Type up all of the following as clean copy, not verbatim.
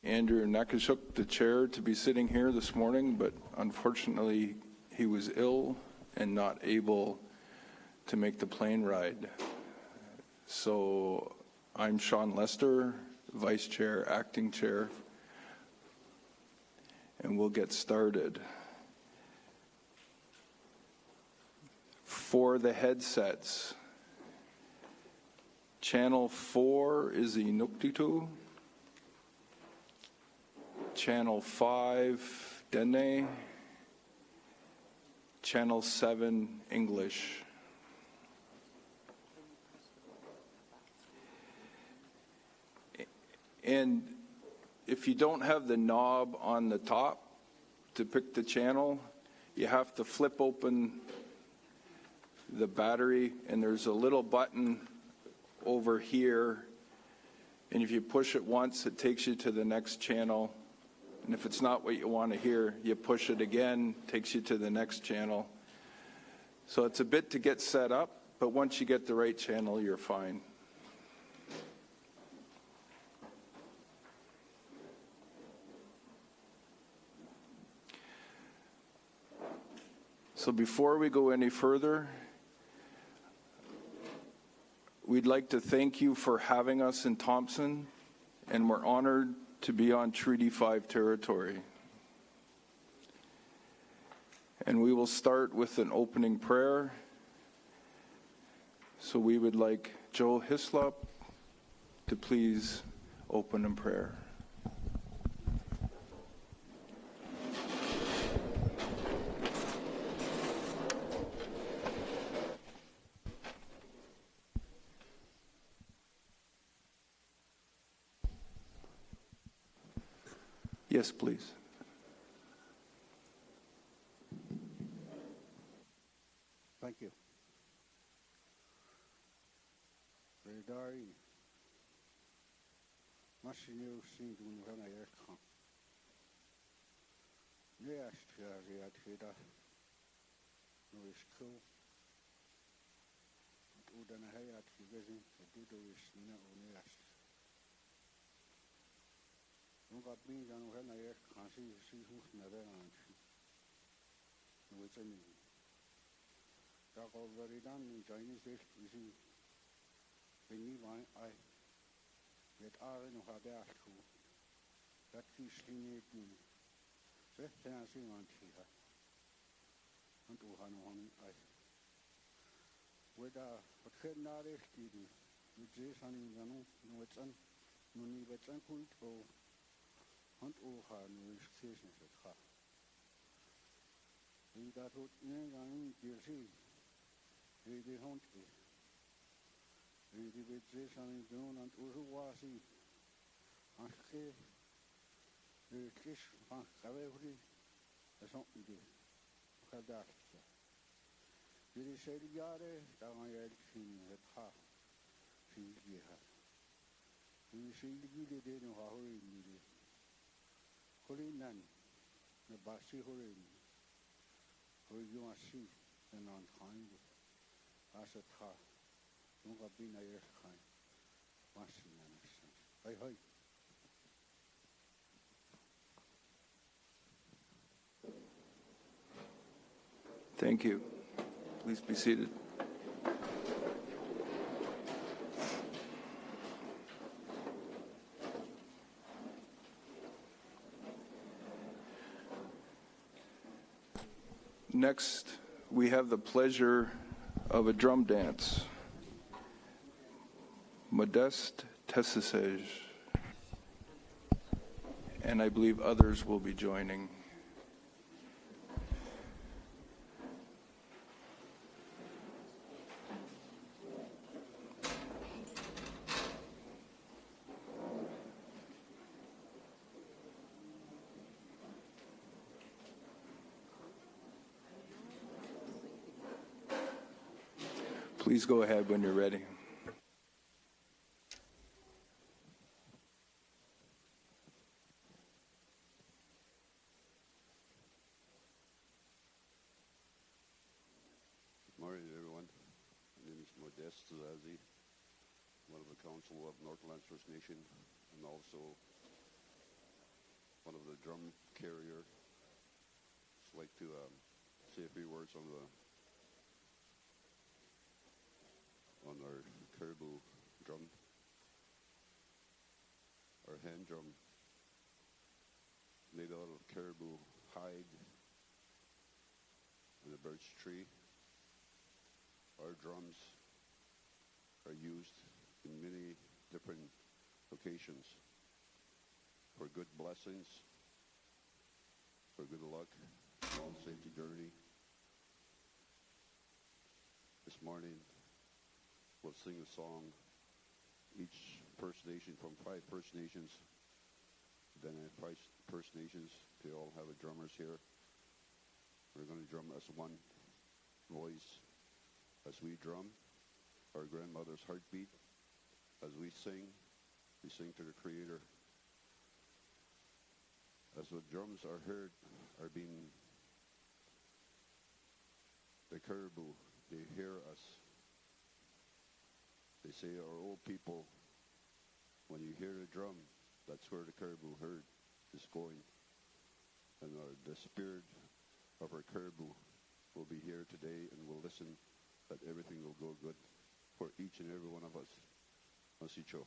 Andrew Nakashuk, the chair, to be sitting here this morning, but unfortunately he was ill and not able to make the plane ride. So I'm Sean Lester, Vice Chair, Acting Chair, and we'll get started. For the headsets, Channel 4 is Inuktitut, Channel 5, Dene, Channel 7, English. And if you don't have the knob on the top to pick the channel, you have to flip open the battery, and there's a little button over here, and if you push it once, it takes you to the next channel. And if it's not what you want to hear, you push it again, takes you to the next channel. So it's a bit to get set up, but once you get the right channel, you're fine. So before we go any further, we'd like to thank you for having us in Thompson, and we're honored to be on Treaty 5 territory. And we will start with an opening prayer. So we would like Joe Hislop to please open in prayer. Yes, please. Thank you. Redari, Mashinu Sindun Ranayaka. Yes, Riatida, Nuisco, Udanahayat, Gazin, Dudo is Neonias. Nunca being on when I can't see who's never on. Which I mean, talk already done in Chinese easy. When you want, I get all in how they are to that fish in it. Say, dancing on Tia and to Hanon. I with a can not exceed with Jason in the no, it's un, no, but uncle. Hunt all her notifications at her. We got what young Jersey. We did hunt it. We did with Jason and John and Uruwasi. And the kiss from Cavalry. That's what we did. Kadasta. We said, Yare, down I had seen at her. She had. We see the good day in our hurry. Horinan, the Basi Horin, who you are see and on kind as a tar, don't have been a year kind, Basi and I. Thank you. Please be seated. Next, we have the pleasure of a drum dance. Modeste Tessisage. And I believe others will be joining. Please go ahead when you're ready. Good morning, everyone. My name is Modeste Zazi, one of the Council of Northlands First Nation, and also one of the drum carrier. Just like to say a few words on our caribou drum, our hand drum, made out of caribou hide and a birch tree. Our drums are used in many different occasions for good blessings, for good luck, all safety journey. This morning, we'll sing a song. Each First Nation, from 5 First Nations, then 5 First Nations, they all have a drummers here. We're going to drum as one voice. As we drum, our grandmother's heartbeat. As we sing to the Creator. As the drums are heard, are being, the caribou, they hear us. They say, our old people, when you hear the drum, that's where the caribou herd is going. And the spirit of our caribou will be here today and will listen that everything will go good for each and every one of us. Masicho.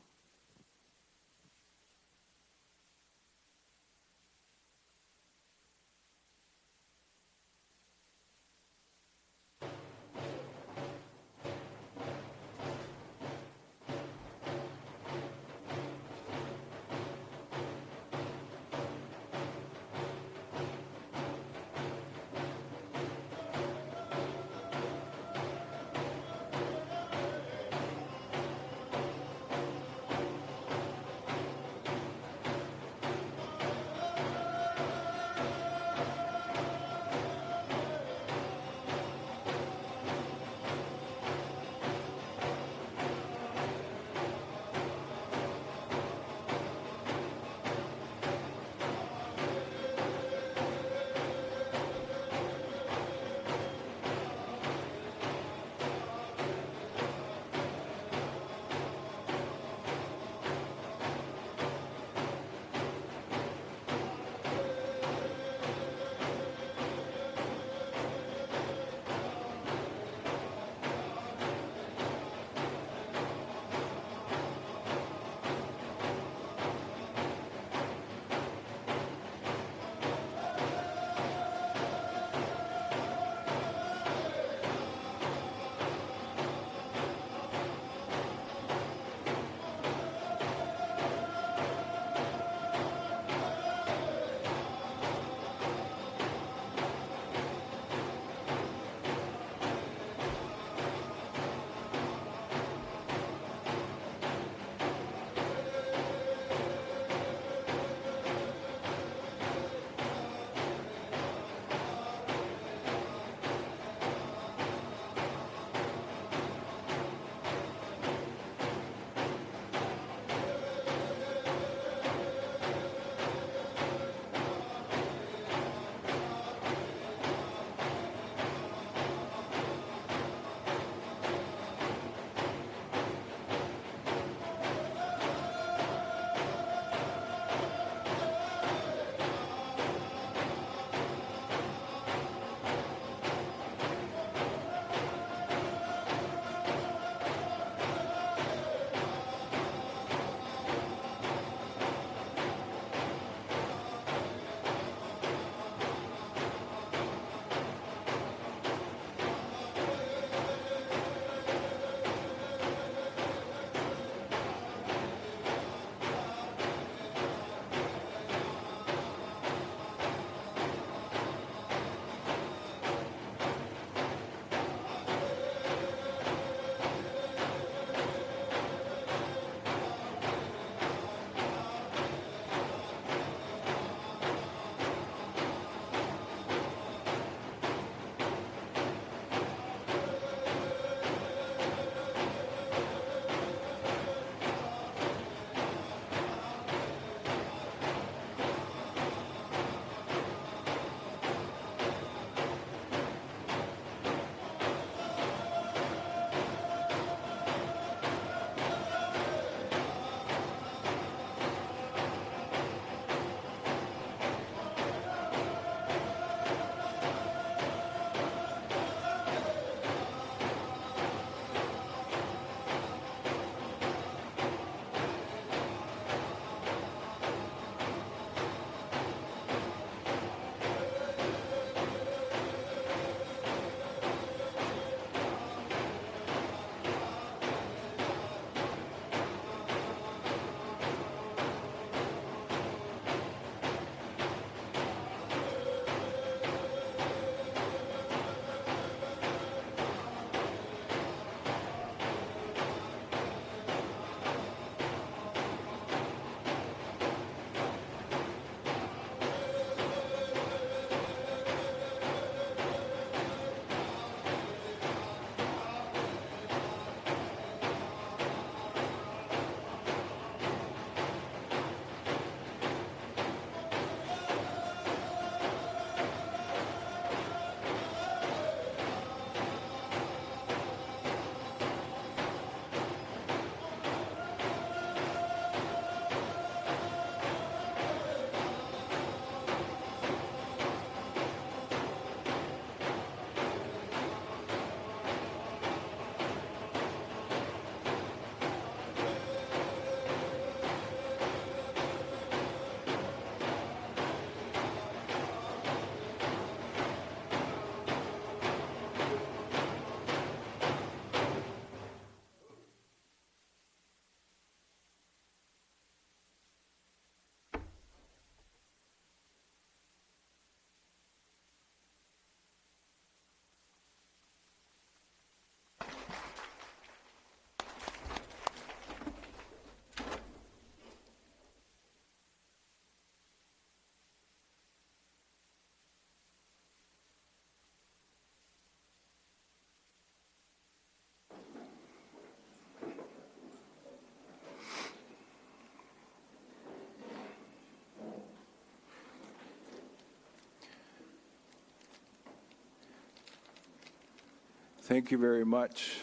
Thank you very much.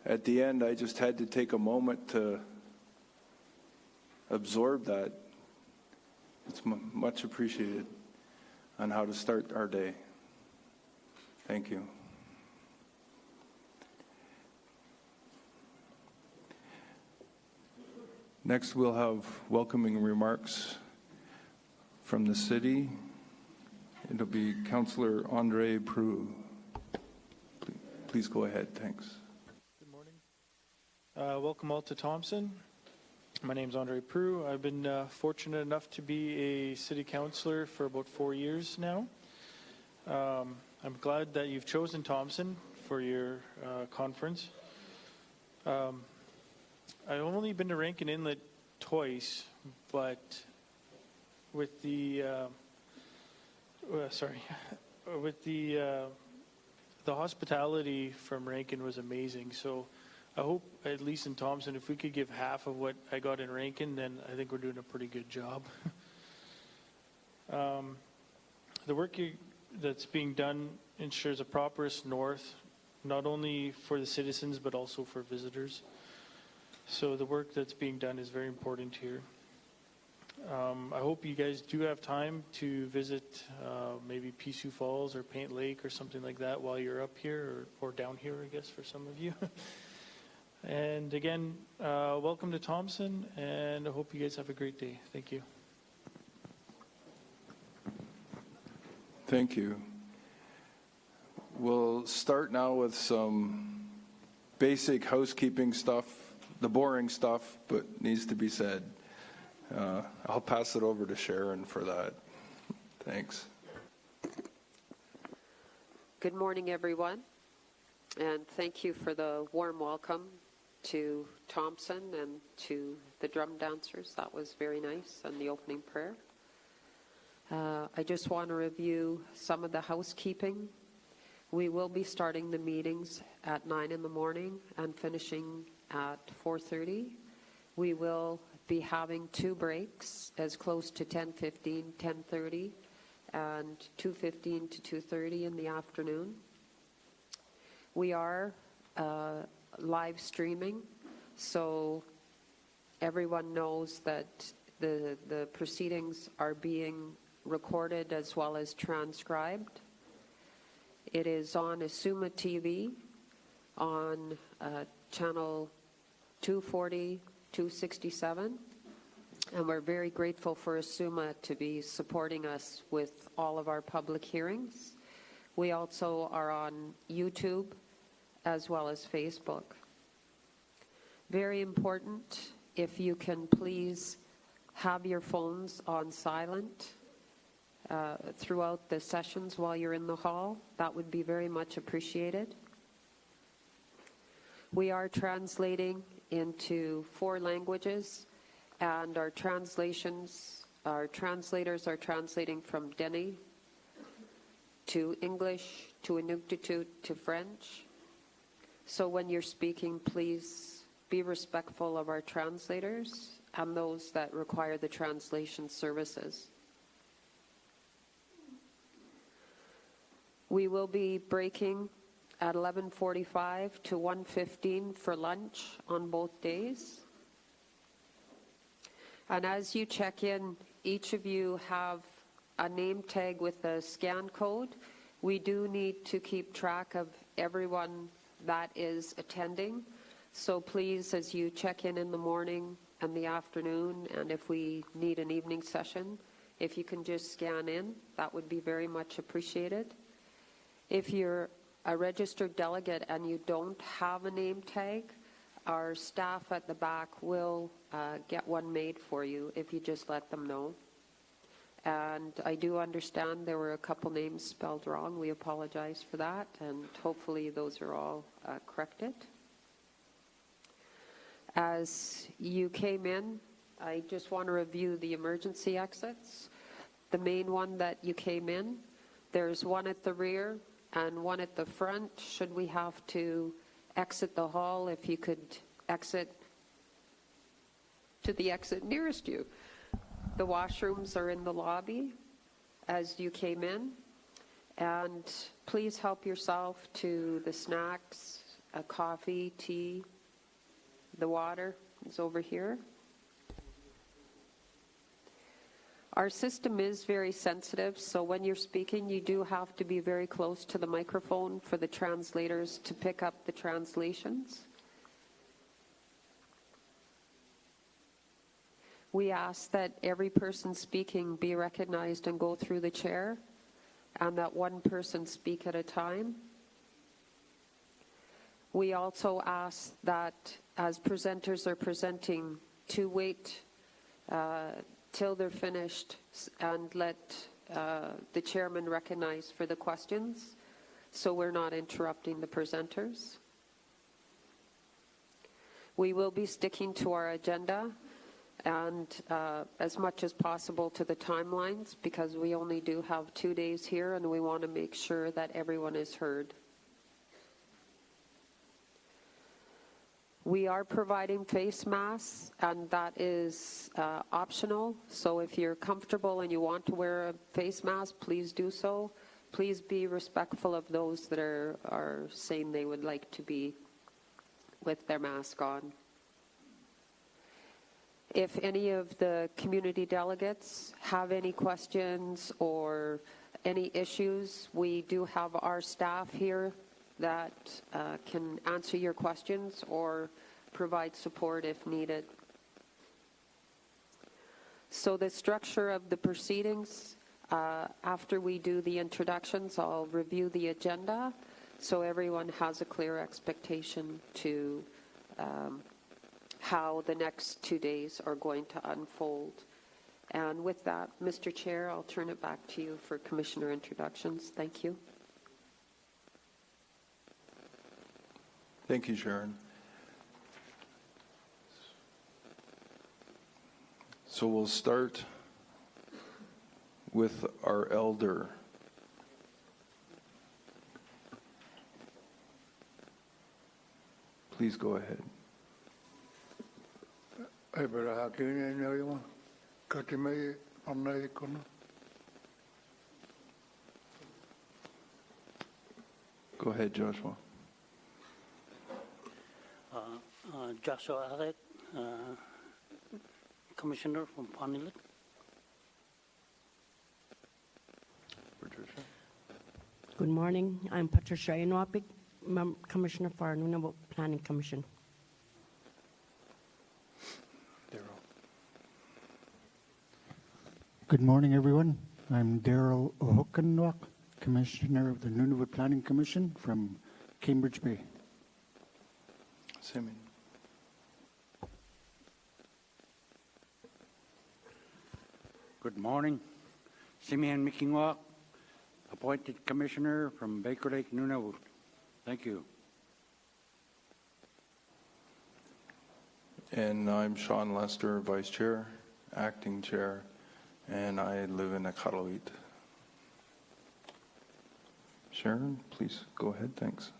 At the end, I just had to take a moment to absorb that. It's much appreciated on how to start our day. Thank you. Next, we'll have welcoming remarks from the city. It'll be Councillor Andre Prue. Please go ahead. Thanks. Good morning. Welcome all to Thompson. My name is Andre Prue. I've been fortunate enough to be a city councillor for about 4 years now. I'm glad that you've chosen Thompson for your conference. I've only been to Rankin Inlet twice, but with the the hospitality from Rankin was amazing. So I hope, at least in Thompson, if we could give half of what I got in Rankin, then I think we're doing a pretty good job. The work that's being done ensures a prosperous north, not only for the citizens but also for visitors. So the work that's being done is very important here. I hope you guys do have time to visit maybe Pisu Falls or Paint Lake or something like that while you're up here, or down here, I guess, for some of you. And again, welcome to Thompson, and I hope you guys have a great day. Thank you. Thank you. We'll start now with some basic housekeeping stuff, the boring stuff, but needs to be said. I'll pass it over to Sharon for that. Thanks. Good morning, everyone, and thank you for the warm welcome to Thompson and to the drum dancers. That was very nice, and the opening prayer. I just want to review some of the housekeeping. We will be starting the meetings at 9 in the morning and finishing at 4:30. We will be having 2 breaks as close to 10:15, 10:30, and 2:15 to 2:30 in the afternoon. We are live streaming, so everyone knows that the proceedings are being recorded as well as transcribed. It is on Asuma TV on channel 240, 267, and we're very grateful for Asuma to be supporting us with all of our public hearings. We also are on YouTube as well as Facebook. Very important, if you can please have your phones on silent throughout the sessions while you're in the hall. That would be very much appreciated. We are translating into 4 languages, and our translators are translating from Dene to English to Inuktitut to French. So when you're speaking, please be respectful of our translators and those that require the translation services. We will be breaking at 11:45 to 1:15 for lunch on both days. And as you check in, each of you have a name tag with a scan code. We do need to keep track of everyone that is attending. So please, as you check in the morning and the afternoon, and if we need an evening session, if you can just scan in, that would be very much appreciated. If you're a registered delegate and you don't have a name tag, our staff at the back will get one made for you if you just let them know. And I do understand there were a couple names spelled wrong. We apologize for that, and hopefully those are all corrected. As you came in, I just want to review the emergency exits. The main one that you came in, there's one at the rear and one at the front. Should we have to exit the hall, if you could exit to the exit nearest you. The washrooms are in the lobby as you came in. And please help yourself to the snacks, a coffee, tea, the water is over here. Our system is very sensitive, so when you're speaking, you do have to be very close to the microphone for the translators to pick up the translations. We ask that every person speaking be recognized and go through the chair, and that one person speak at a time. We also ask that as presenters are presenting to wait till they're finished and let the chairman recognize for the questions, so we're not interrupting the presenters. We will be sticking to our agenda and as much as possible to the timelines, because we only do have 2 days here and we want to make sure that everyone is heard. We are providing face masks, and that is optional. So if you're comfortable and you want to wear a face mask, please do so. Please be respectful of those that are saying they would like to be with their mask on. If any of the community delegates have any questions or any issues, we do have our staff here that can answer your questions or provide support if needed. So the structure of the proceedings, after we do the introductions, I'll review the agenda so everyone has a clear expectation to how the next 2 days are going to unfold. And with that, Mr. Chair, I'll turn it back to you for commissioner introductions. Thank you. Thank you, Sharon. So we'll start with our elder. Please go ahead. Go ahead, Joshua. Joshua Arek, Commissioner from Panilit. Patricia. Good morning. I'm Patricia Inwapik, Commissioner for Nunavut Planning Commission. Daryl. Good morning, everyone. I'm Daryl Ohokanwak, Commissioner of the Nunavut Planning Commission from Cambridge Bay. Simeon. Good morning. Simeon Mikingwak, appointed commissioner from Baker Lake, Nunavut. Thank you. And I'm Sean Lester, Vice Chair, Acting Chair, and I live in Akarawit. Sharon, please go ahead. Thanks.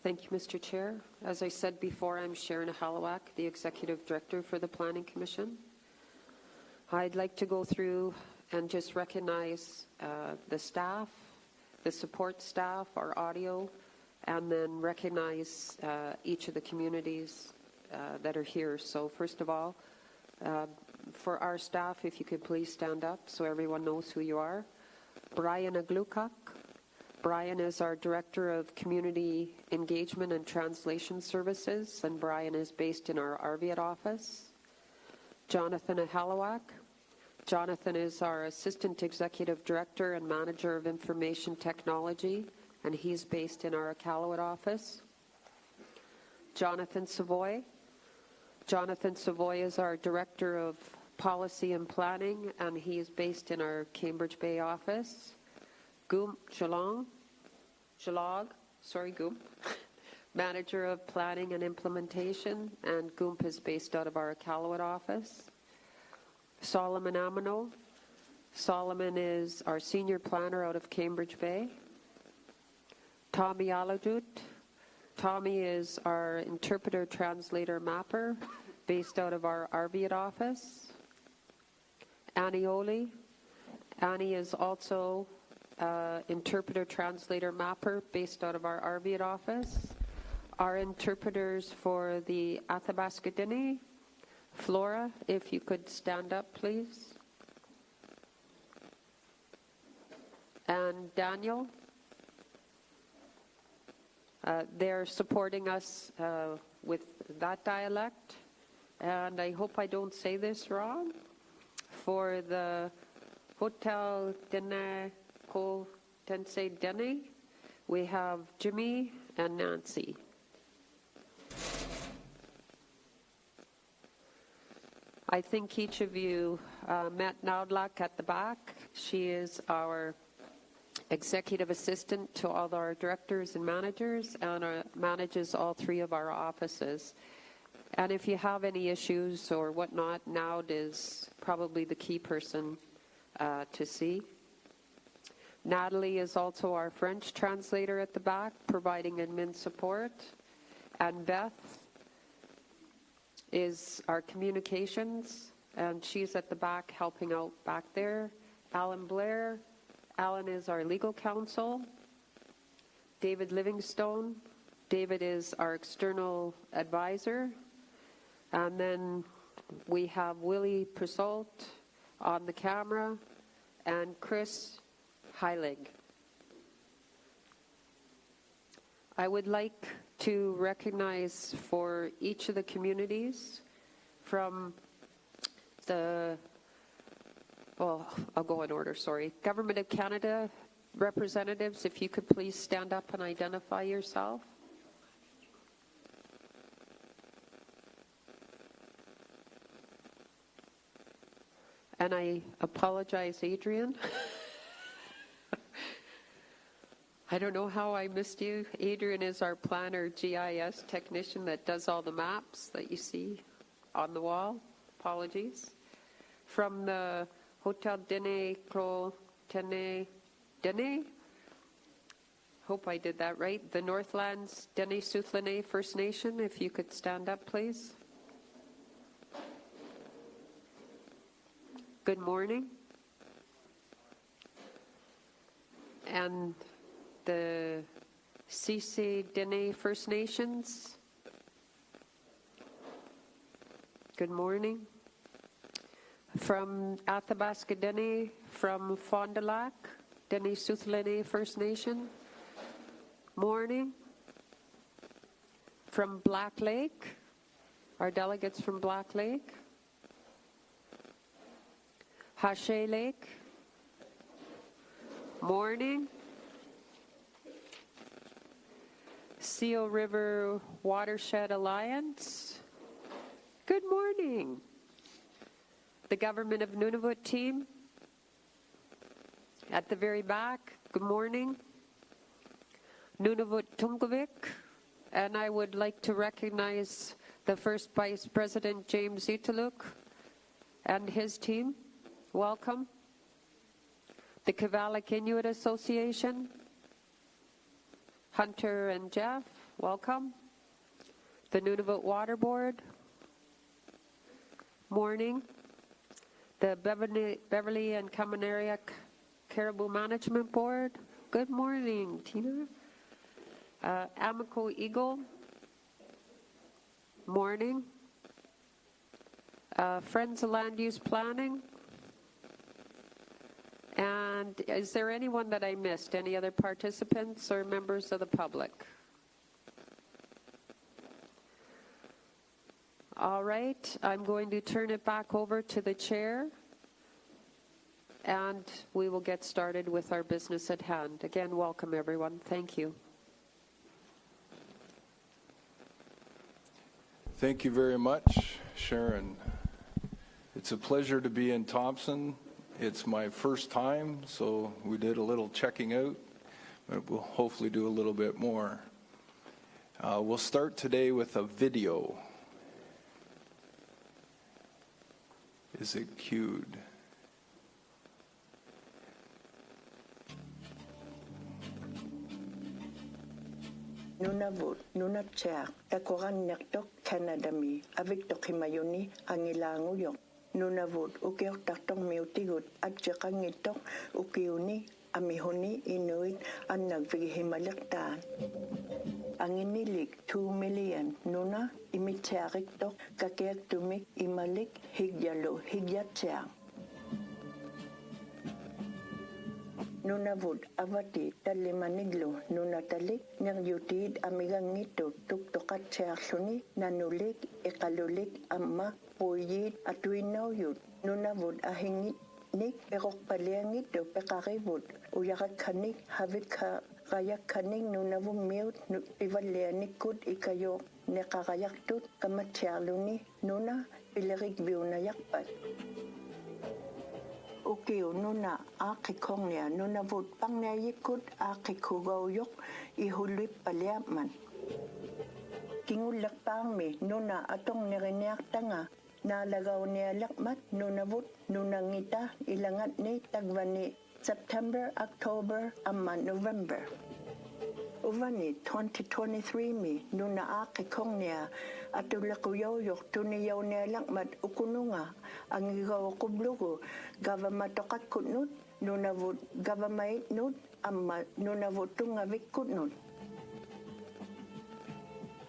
Thank you, Mr. Chair. As I said before, I'm Sharon Ahalawak, the Executive Director for the Planning Commission. I'd like to go through and just recognize the staff, the support staff, our audio, and then recognize each of the communities that are here. So first of all, for our staff, if you could please stand up so everyone knows who you are. Brian Aglukak. Brian is our Director of Community Engagement and Translation Services, and Brian is based in our Arviat office. Jonathan Ahalawak. Jonathan is our Assistant Executive Director and Manager of Information Technology, and he's based in our Iqaluit office. Jonathan Savoy. Jonathan Savoy is our Director of Policy and Planning, and he is based in our Cambridge Bay office. Goom Jalog, Manager of Planning and Implementation, and Goomp is based out of our Iqaluit office. Solomon Amano. Solomon is our Senior Planner out of Cambridge Bay. Tommy Alajut. Tommy is our Interpreter Translator Mapper, based out of our Arviat office. Annie Oli. Annie is also interpreter, translator, mapper based out of our Arviat office. Our interpreters for the Athabasca Dene, Flora, if you could stand up, please. And Daniel. They're supporting us with that dialect. And I hope I don't say this wrong. For the Hotel Dene Ko Tensei Dene, we have Jimmy and Nancy. I think each of you met Naudlak at the back. She is our executive assistant to all our directors and managers, and manages all 3 of our offices. And if you have any issues or whatnot, Naud is probably the key person to see. Natalie is also our French translator at the back, providing admin support. And Beth is our communications, and she's at the back helping out back there. Alan Blair. Alan is our legal counsel. David Livingstone. David is our external advisor. And then we have Willie Persault on the camera and Chris Heilig. I would like to recognize for each of the communities from the, well, I'll go in order, sorry. Government of Canada representatives, if you could please stand up and identify yourself. And I apologize, Adrian. I don't know how I missed you. Adrian is our planner GIS technician that does all the maps that you see on the wall. Apologies. From the Hotel Dene Cro Tene Dene, hope I did that right. The Northlands Dene Suthlene First Nation, if you could stand up, please. Good morning. And the Sise Dene First Nations. Good morning. From Athabasca Dene, from Fond du Lac, Dene Suthlene First Nation. Morning. From Black Lake, our delegates from Black Lake. Hache Lake. Morning. Seal River Watershed Alliance. Good morning. The Government of Nunavut team at the very back. Good morning. Nunavut Tungavik. And I would like to recognize the First Vice President James Italuk and his team. Welcome. The Kavalik Inuit Association. Hunter and Jeff, welcome. The Nunavut Water Board. Morning. The Beverly and Kamanariak Caribou Management Board. Good morning, Tina. Amico Eagle. Morning. Friends of Land Use Planning. And is there anyone that I missed? Any other participants or members of the public? All right, I'm going to turn it back over to the chair, and we will get started with our business at hand. Again, welcome everyone. Thank you. Thank you very much, Sharon. It's a pleasure to be in Thompson. It's my first time, so we did a little checking out, but we'll hopefully do a little bit more. We'll start today with a video. Is it cued? Nunavut, Nunatseak, Takoran Nektok, Canada mi, Avik Tokimayoni, Angilanguyok. Nunavut, Ukiok Taktong Miutigut, Atsekangitok, Ukiuni, amihoni inuit ang nagvigihimaliktaan. Ang inilik 2 million nuna imitiarik tok kakiak tumik imalik higyalo higyatsang. Nunavut avati talimaniglo nunatalik nagyutid amigang ngito tuktokat siyaksoni nanulik ikalulik amma puyid atuinaw yut nunavut ahingit nik ekok paliangit do pekaribut uyakat kanik havik ka kayak kaning nunavum miut ivalianikut ikayo nekakayak tut kamatyaluni nuna pilerik biuna yakpat. Ukiyo nuna akikong niya nuna vut pang niya yikut akikugaw yok ihulip paliaman. Kingulak pang mi nuna atong niriniak tanga nalagaw niya lakmat nuna vut nuna ngita ilangat ni tagvani September, October, amma November. Uvani 2023 mi nuna akikong niya atulakuyaw yok tuniyaw niya lakmat ukununga ang igaw kublugo gavamatokat kutnut nunavut gavamait nut amma nunavut tungavik kutnut.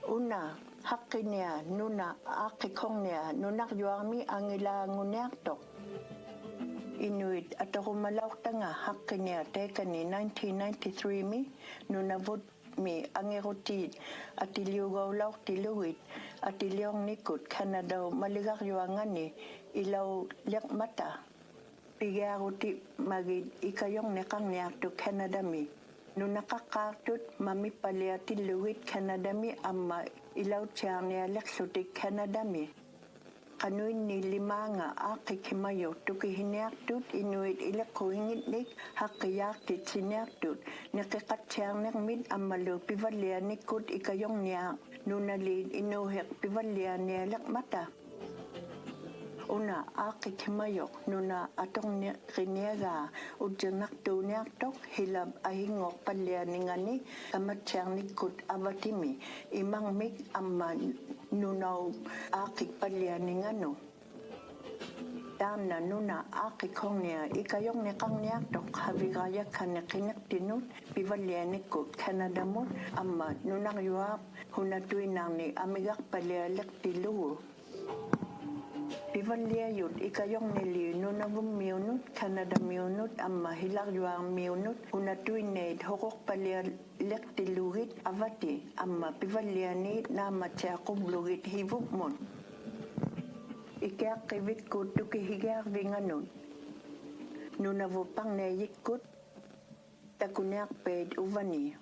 Una hakki niya nuna akikong niya nunak yuami ang ilangunyak tok. Inuit at ako malawak tanga hakki niya teka ni 1993 mi nunavut mi ang irutid at iliyugaw lawak tiluwit at iliyong nikut Canada maligak yuangan ni ilaw liak mata. Pigaruti magid ikayong nekang niyak to Canada mi. Nung nakakatut mami palia tiluwit Canada mi amma ilaw tiyang niya leksutik Canada mi. Kanuin ni lima nga akikimayo tukihiniak tut inuit ilak kuhingitnik hakiyak titsiniak tut nakikatyang mid amalo pivalian nikut ikayong niya nunalid inuhek pivalian niya lak mata. Una akikimayo nuna atong riniaga udyanak tuniak tok hilab ahingok palianingani kamatyang nikut abatimi imang mig amma nunaw akik palianingano. Dana nuna akikong niya ikayong nekang niyak tok habigaya kanakinak tinut pivalianikut Canada mo amma nunang yuap hunatuinang ni amigak palialak tiluwo. Pivalia yut ikayong nili nunavum miunut Canada miunut amma hilag yuang miunut unatuinid hokok palia lektiluhit avati amma pivaliani na matyakublugit hivukmon. Ikiak kivit kut tukihigiak vinganun. Nunavupang nayikut takuniak ped uvani.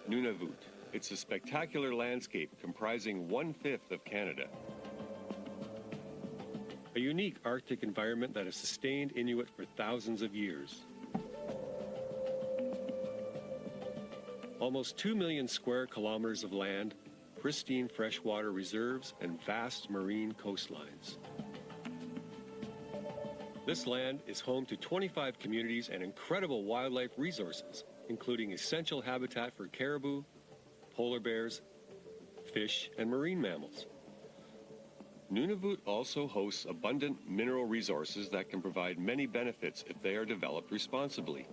Nunavut. It's a spectacular landscape comprising 1/5 of Canada. A unique Arctic environment that has sustained Inuit for thousands of years. Almost 2 million square kilometers of land, pristine freshwater reserves, and vast marine coastlines. This land is home to 25 communities and incredible wildlife resources, including essential habitat for caribou, polar bears, fish, and marine mammals. Nunavut also hosts abundant mineral resources that can provide many benefits if they are developed responsibly.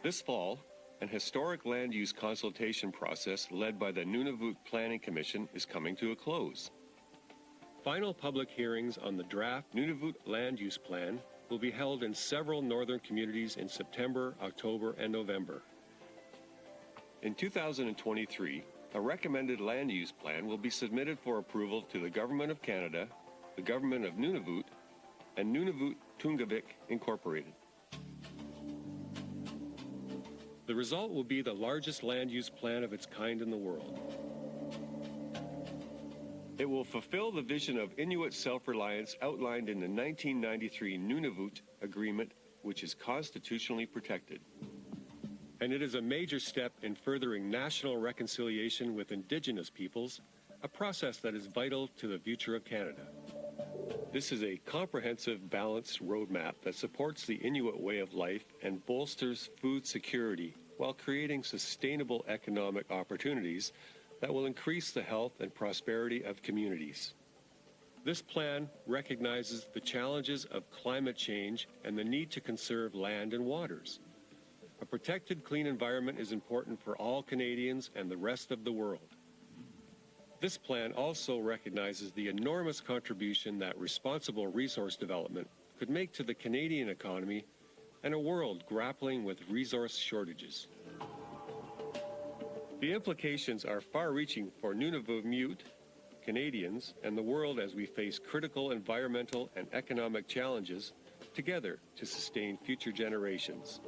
This fall, an historic land use consultation process led by the Nunavut Planning Commission is coming to a close. Final public hearings on the draft Nunavut Land Use Plan will be held in several northern communities in September, October, and November. In 2023, a recommended land use plan will be submitted for approval to the Government of Canada, the Government of Nunavut, and Nunavut Tungavik Incorporated. The result will be the largest land use plan of its kind in the world. It will fulfill the vision of Inuit self-reliance outlined in the 1993 Nunavut Agreement, which is constitutionally protected. And it is a major step in furthering national reconciliation with Indigenous peoples, a process that is vital to the future of Canada. This is a comprehensive, balanced roadmap that supports the Inuit way of life and bolsters food security while creating sustainable economic opportunities that will increase the health and prosperity of communities. This plan recognizes the challenges of climate change and the need to conserve land and waters. A protected, clean environment is important for all Canadians and the rest of the world. This plan also recognizes the enormous contribution that responsible resource development could make to the Canadian economy and a world grappling with resource shortages. The implications are far-reaching for Nunavut, Canadians, and the world as we face critical environmental and economic challenges together to sustain future generations.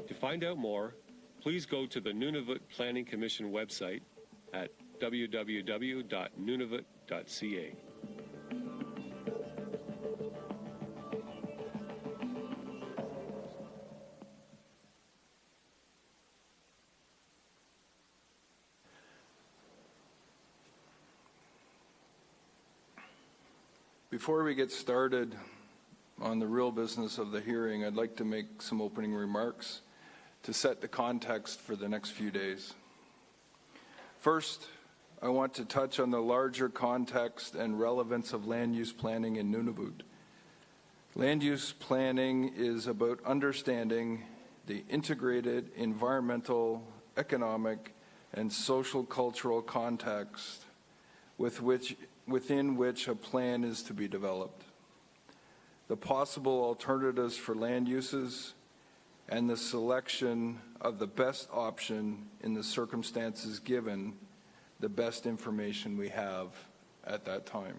To find out more, please go to the Nunavut Planning Commission website at www.nunavut.ca. Before we get started on the real business of the hearing, I'd like to make some opening remarks to set the context for the next few days. First, I want to touch on the larger context and relevance of land use planning in Nunavut. Land use planning is about understanding the integrated environmental, economic, and social cultural context within which a plan is to be developed, the possible alternatives for land uses, and the selection of the best option in the circumstances given the best information we have at that time.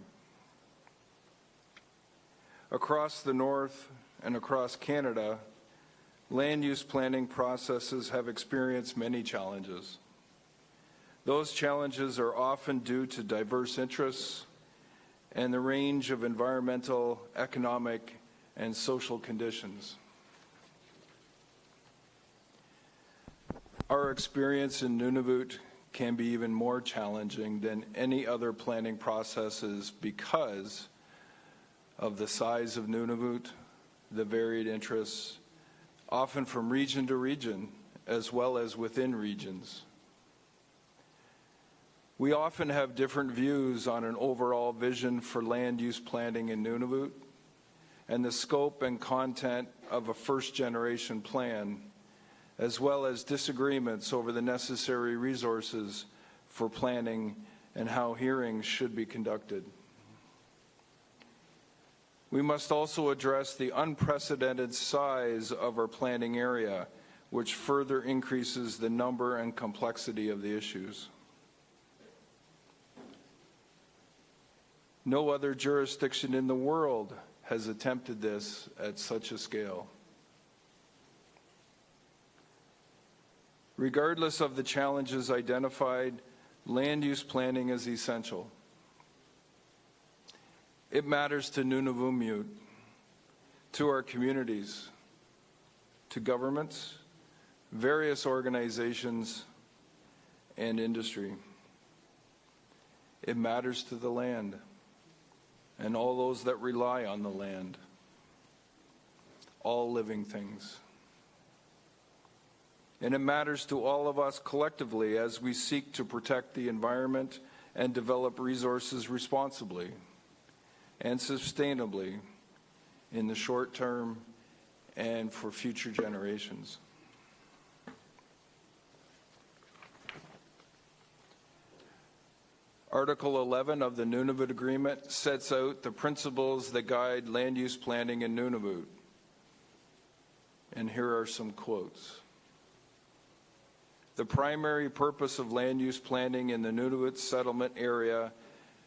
Across the North and across Canada, land use planning processes have experienced many challenges. Those challenges are often due to diverse interests and the range of environmental, economic, and social conditions. Our experience in Nunavut can be even more challenging than any other planning processes because of the size of Nunavut, the varied interests, often from region to region, as well as within regions. We often have different views on an overall vision for land use planning in Nunavut and the scope and content of a first-generation plan, as well as disagreements over the necessary resources for planning and how hearings should be conducted. We must also address the unprecedented size of our planning area, which further increases the number and complexity of the issues. No other jurisdiction in the world has attempted this at such a scale. Regardless of the challenges identified, land use planning is essential. It matters to Nunavut, to our communities, to governments, various organizations, and industry. It matters to the land and all those that rely on the land, all living things. And it matters to all of us collectively as we seek to protect the environment and develop resources responsibly and sustainably in the short term and for future generations. Article 11 of the Nunavut Agreement sets out the principles that guide land use planning in Nunavut. And here are some quotes. The primary purpose of land use planning in the Nunavut settlement area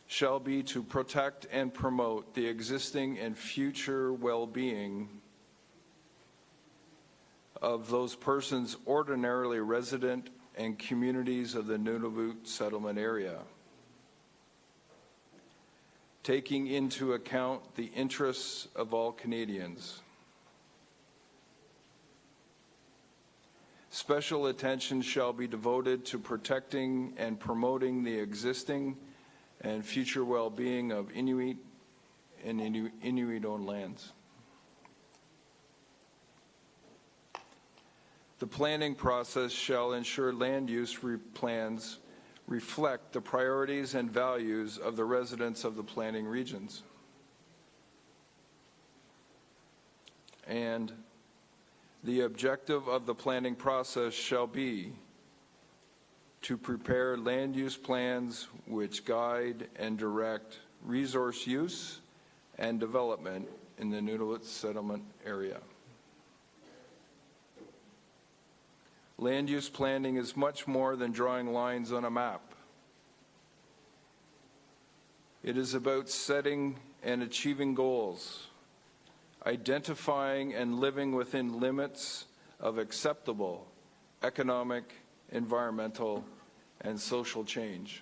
shall be to protect and promote the existing and future well-being of those persons ordinarily resident and communities of the Nunavut settlement area, taking into account the interests of all Canadians. Special attention shall be devoted to protecting and promoting the existing and future well-being of Inuit and Inuit-owned lands. The planning process shall ensure land use plans reflect the priorities and values of the residents of the planning regions. And the objective of the planning process shall be to prepare land use plans which guide and direct resource use and development in the Nunavut settlement area. Land use planning is much more than drawing lines on a map. It is about setting and achieving goals, identifying and living within limits of acceptable economic, environmental, and social change.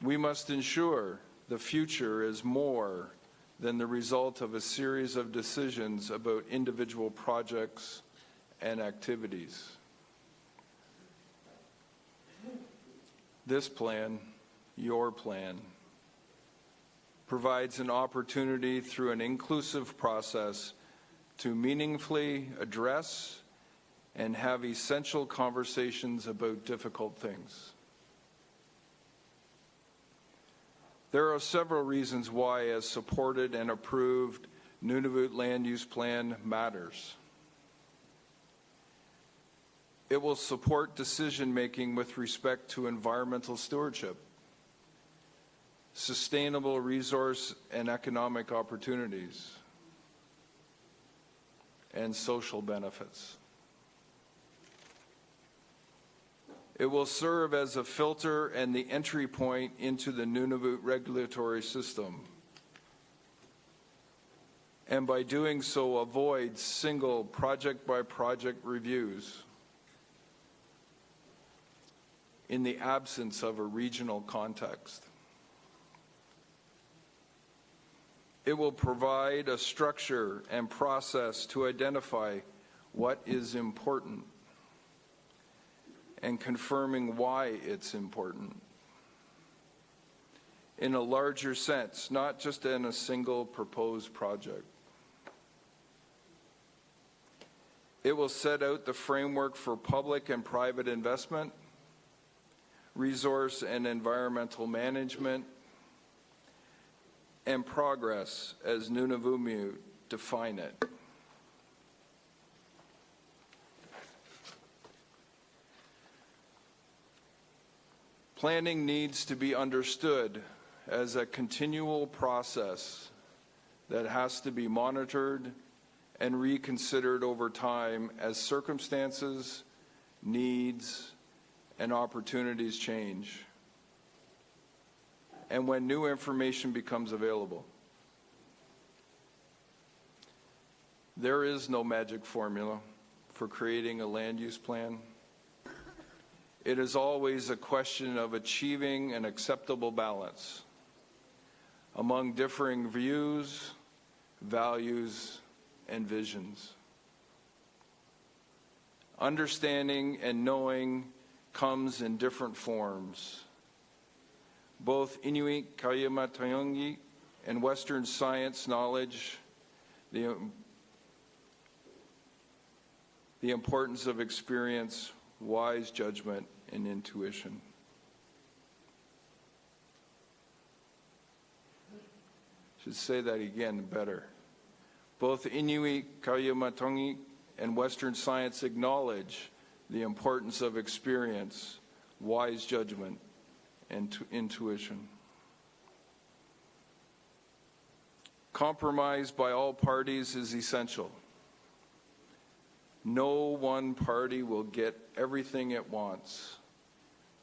We must ensure the future is more than the result of a series of decisions about individual projects and activities. This plan, your plan, provides an opportunity through an inclusive process to meaningfully address and have essential conversations about difficult things. There are several reasons why a supported and approved Nunavut land use plan matters. It will support decision-making with respect to environmental stewardship, sustainable resource and economic opportunities, and social benefits. It will serve as a filter and the entry point into the Nunavut regulatory system, and by doing so avoid single project-by-project reviews in the absence of a regional context. It will provide a structure and process to identify what is important and confirming why it's important in a larger sense, not just in a single proposed project. It will set out the framework for public and private investment, resource and environmental management, and progress as Nunavummiut define it. Planning needs to be understood as a continual process that has to be monitored and reconsidered over time as circumstances, needs, and opportunities change, and when new information becomes available. There is no magic formula for creating a land use plan. It is always a question of achieving an acceptable balance among differing views, values, and visions. Understanding and knowing comes in different forms. Both Inuit Kayamatayungi and Western science knowledge, the importance of experience, wise judgment, and intuition. Should say that again better. Both Inuit Kayamatayungi and Western science acknowledge the importance of experience, wise judgment, and intuition. Compromise by all parties is essential. No one party will get everything it wants,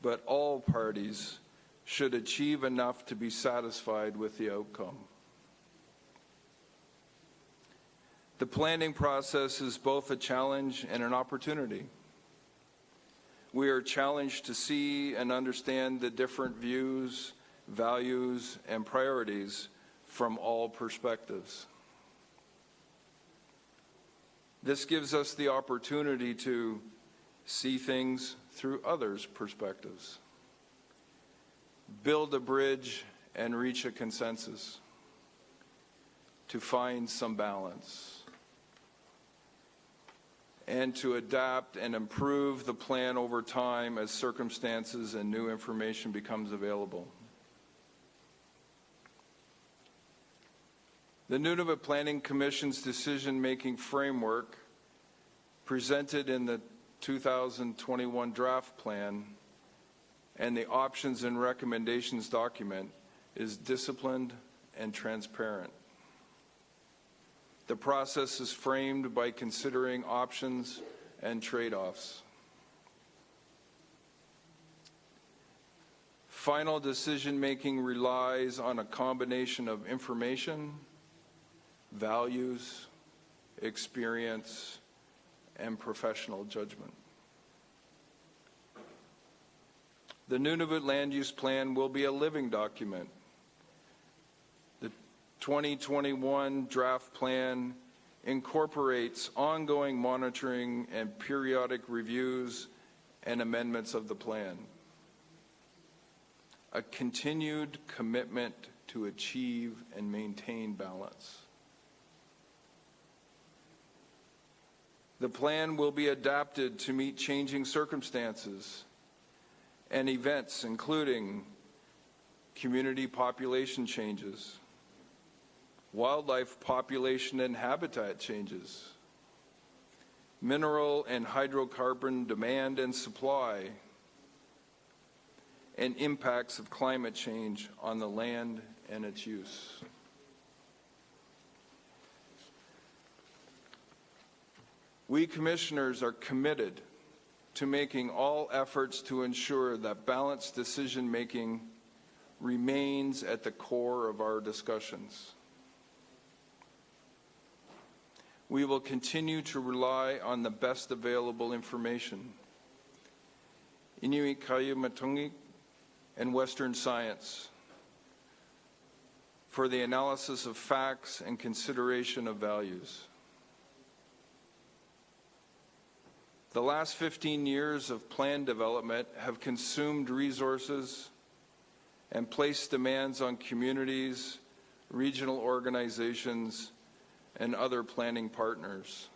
but all parties should achieve enough to be satisfied with the outcome. The planning process is both a challenge and an opportunity. We are challenged to see and understand the different views, values, and priorities from all perspectives. This gives us the opportunity to see things through others' perspectives, build a bridge and reach a consensus, to find some balance. and to adapt and improve the plan over time as circumstances and new information becomes available. The Nunavut Planning Commission's decision-making framework presented in the 2021 draft plan and the options and recommendations document is disciplined and transparent. The process is framed by considering options and trade-offs. Final decision-making relies on a combination of information, values, experience, and professional judgment. The Nunavut Land Use Plan will be a living document. The 2021 draft plan incorporates ongoing monitoring and periodic reviews and amendments of the plan. A continued commitment to achieve and maintain balance. The plan will be adapted to meet changing circumstances and events, including community population changes, wildlife population and habitat changes, mineral and hydrocarbon demand and supply, and impacts of climate change on the land and its use. We commissioners are committed to making all efforts to ensure that balanced decision-making remains at the core of our discussions. We will continue to rely on the best available information, Inuit Kayumatungi and Western science, for the analysis of facts and consideration of values. The last 15 years of plan development have consumed resources and placed demands on communities, regional organizations, and other planning partners.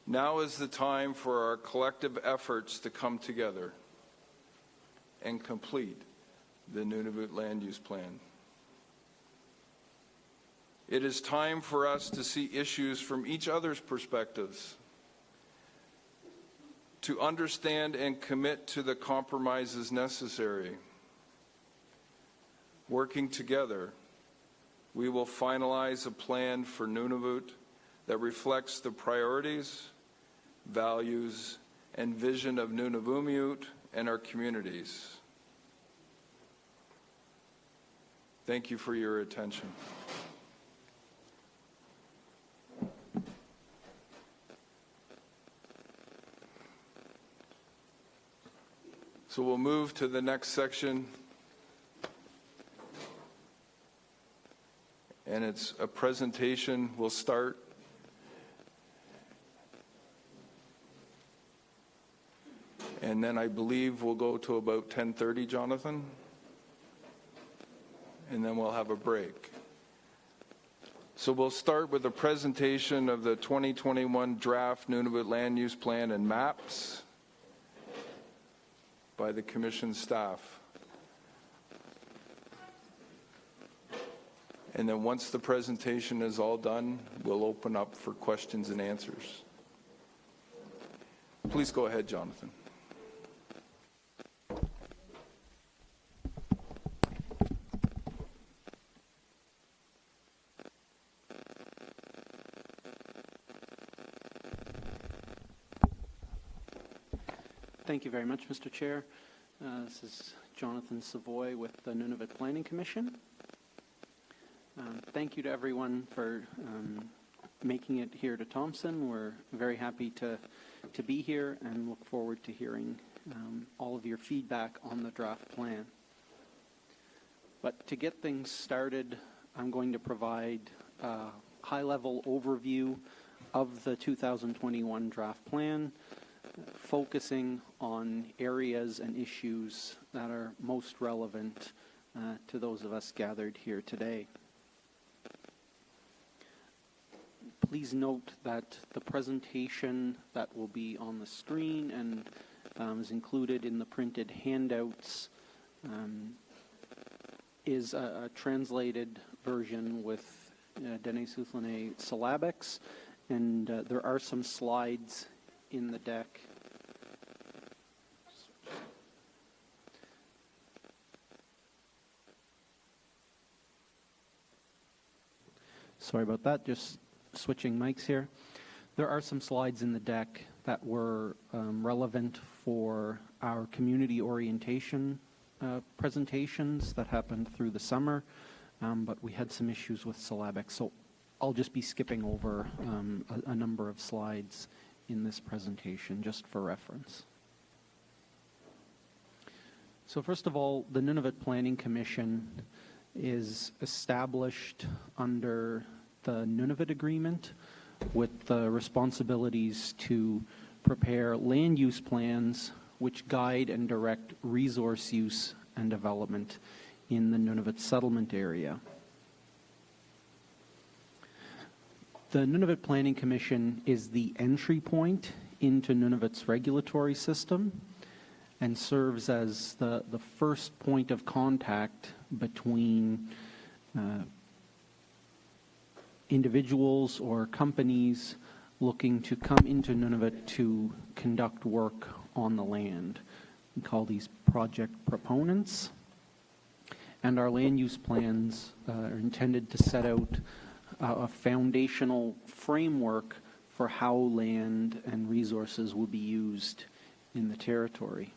Now is the time for our collective efforts to come together and complete the Nunavut Land Use Plan. It is time for us to see issues from each other's perspectives, to understand and commit to the compromises necessary. Working together, we will finalize a plan for Nunavut that reflects the priorities, values, and vision of Nunavummiut and our communities. Thank you for your attention. So we'll move to the next section, and it's a presentation. We'll start. And then I believe we'll go to about 10:30, Jonathan, and then we'll have a break. So we'll start with a presentation of the 2021 draft Nunavut Land Use Plan and maps by the Commission staff. And then once the presentation is all done, we'll open up for questions and answers. Please go ahead, Jonathan. Thank you very much, Mr. Chair. This is Jonathan Savoy with the Nunavut Planning Commission. Thank you to everyone for making it here to Thompson. We're very happy to be here and look forward to hearing all of your feedback on the draft plan. But to get things started, I'm going to provide a high-level overview of the 2021 draft plan, focusing on areas and issues that are most relevant to those of us gathered here today. Please note that the presentation that will be on the screen and is included in the printed handouts is a translated version with Dene Southlanais syllabics, and there are some slides in the deck. Sorry about that, just switching mics here. There are some slides in the deck that were relevant for our community orientation presentations that happened through the summer, but we had some issues with syllabics, so I'll just be skipping over a number of slides in this presentation just for reference. So first of all, the Nunavut Planning Commission is established under the Nunavut Agreement with the responsibilities to prepare land use plans which guide and direct resource use and development in the Nunavut settlement area. The Nunavut Planning Commission is the entry point into Nunavut's regulatory system and serves as the first point of contact between individuals or companies looking to come into Nunavut to conduct work on the land. We call these project proponents. And our land use plans are intended to set out a foundational framework for how land and resources will be used in the territory.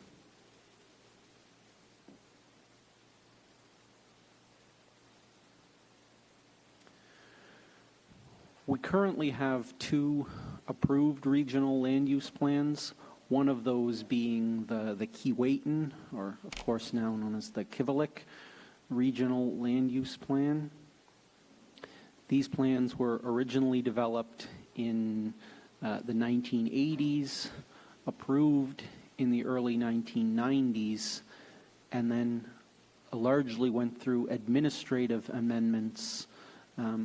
We currently have 2 approved regional land use plans, one of those being the Keewatin, or of course now known as the Kivalliq Regional Land Use Plan. These plans were originally developed in the 1980s, approved in the early 1990s, and then largely went through administrative amendments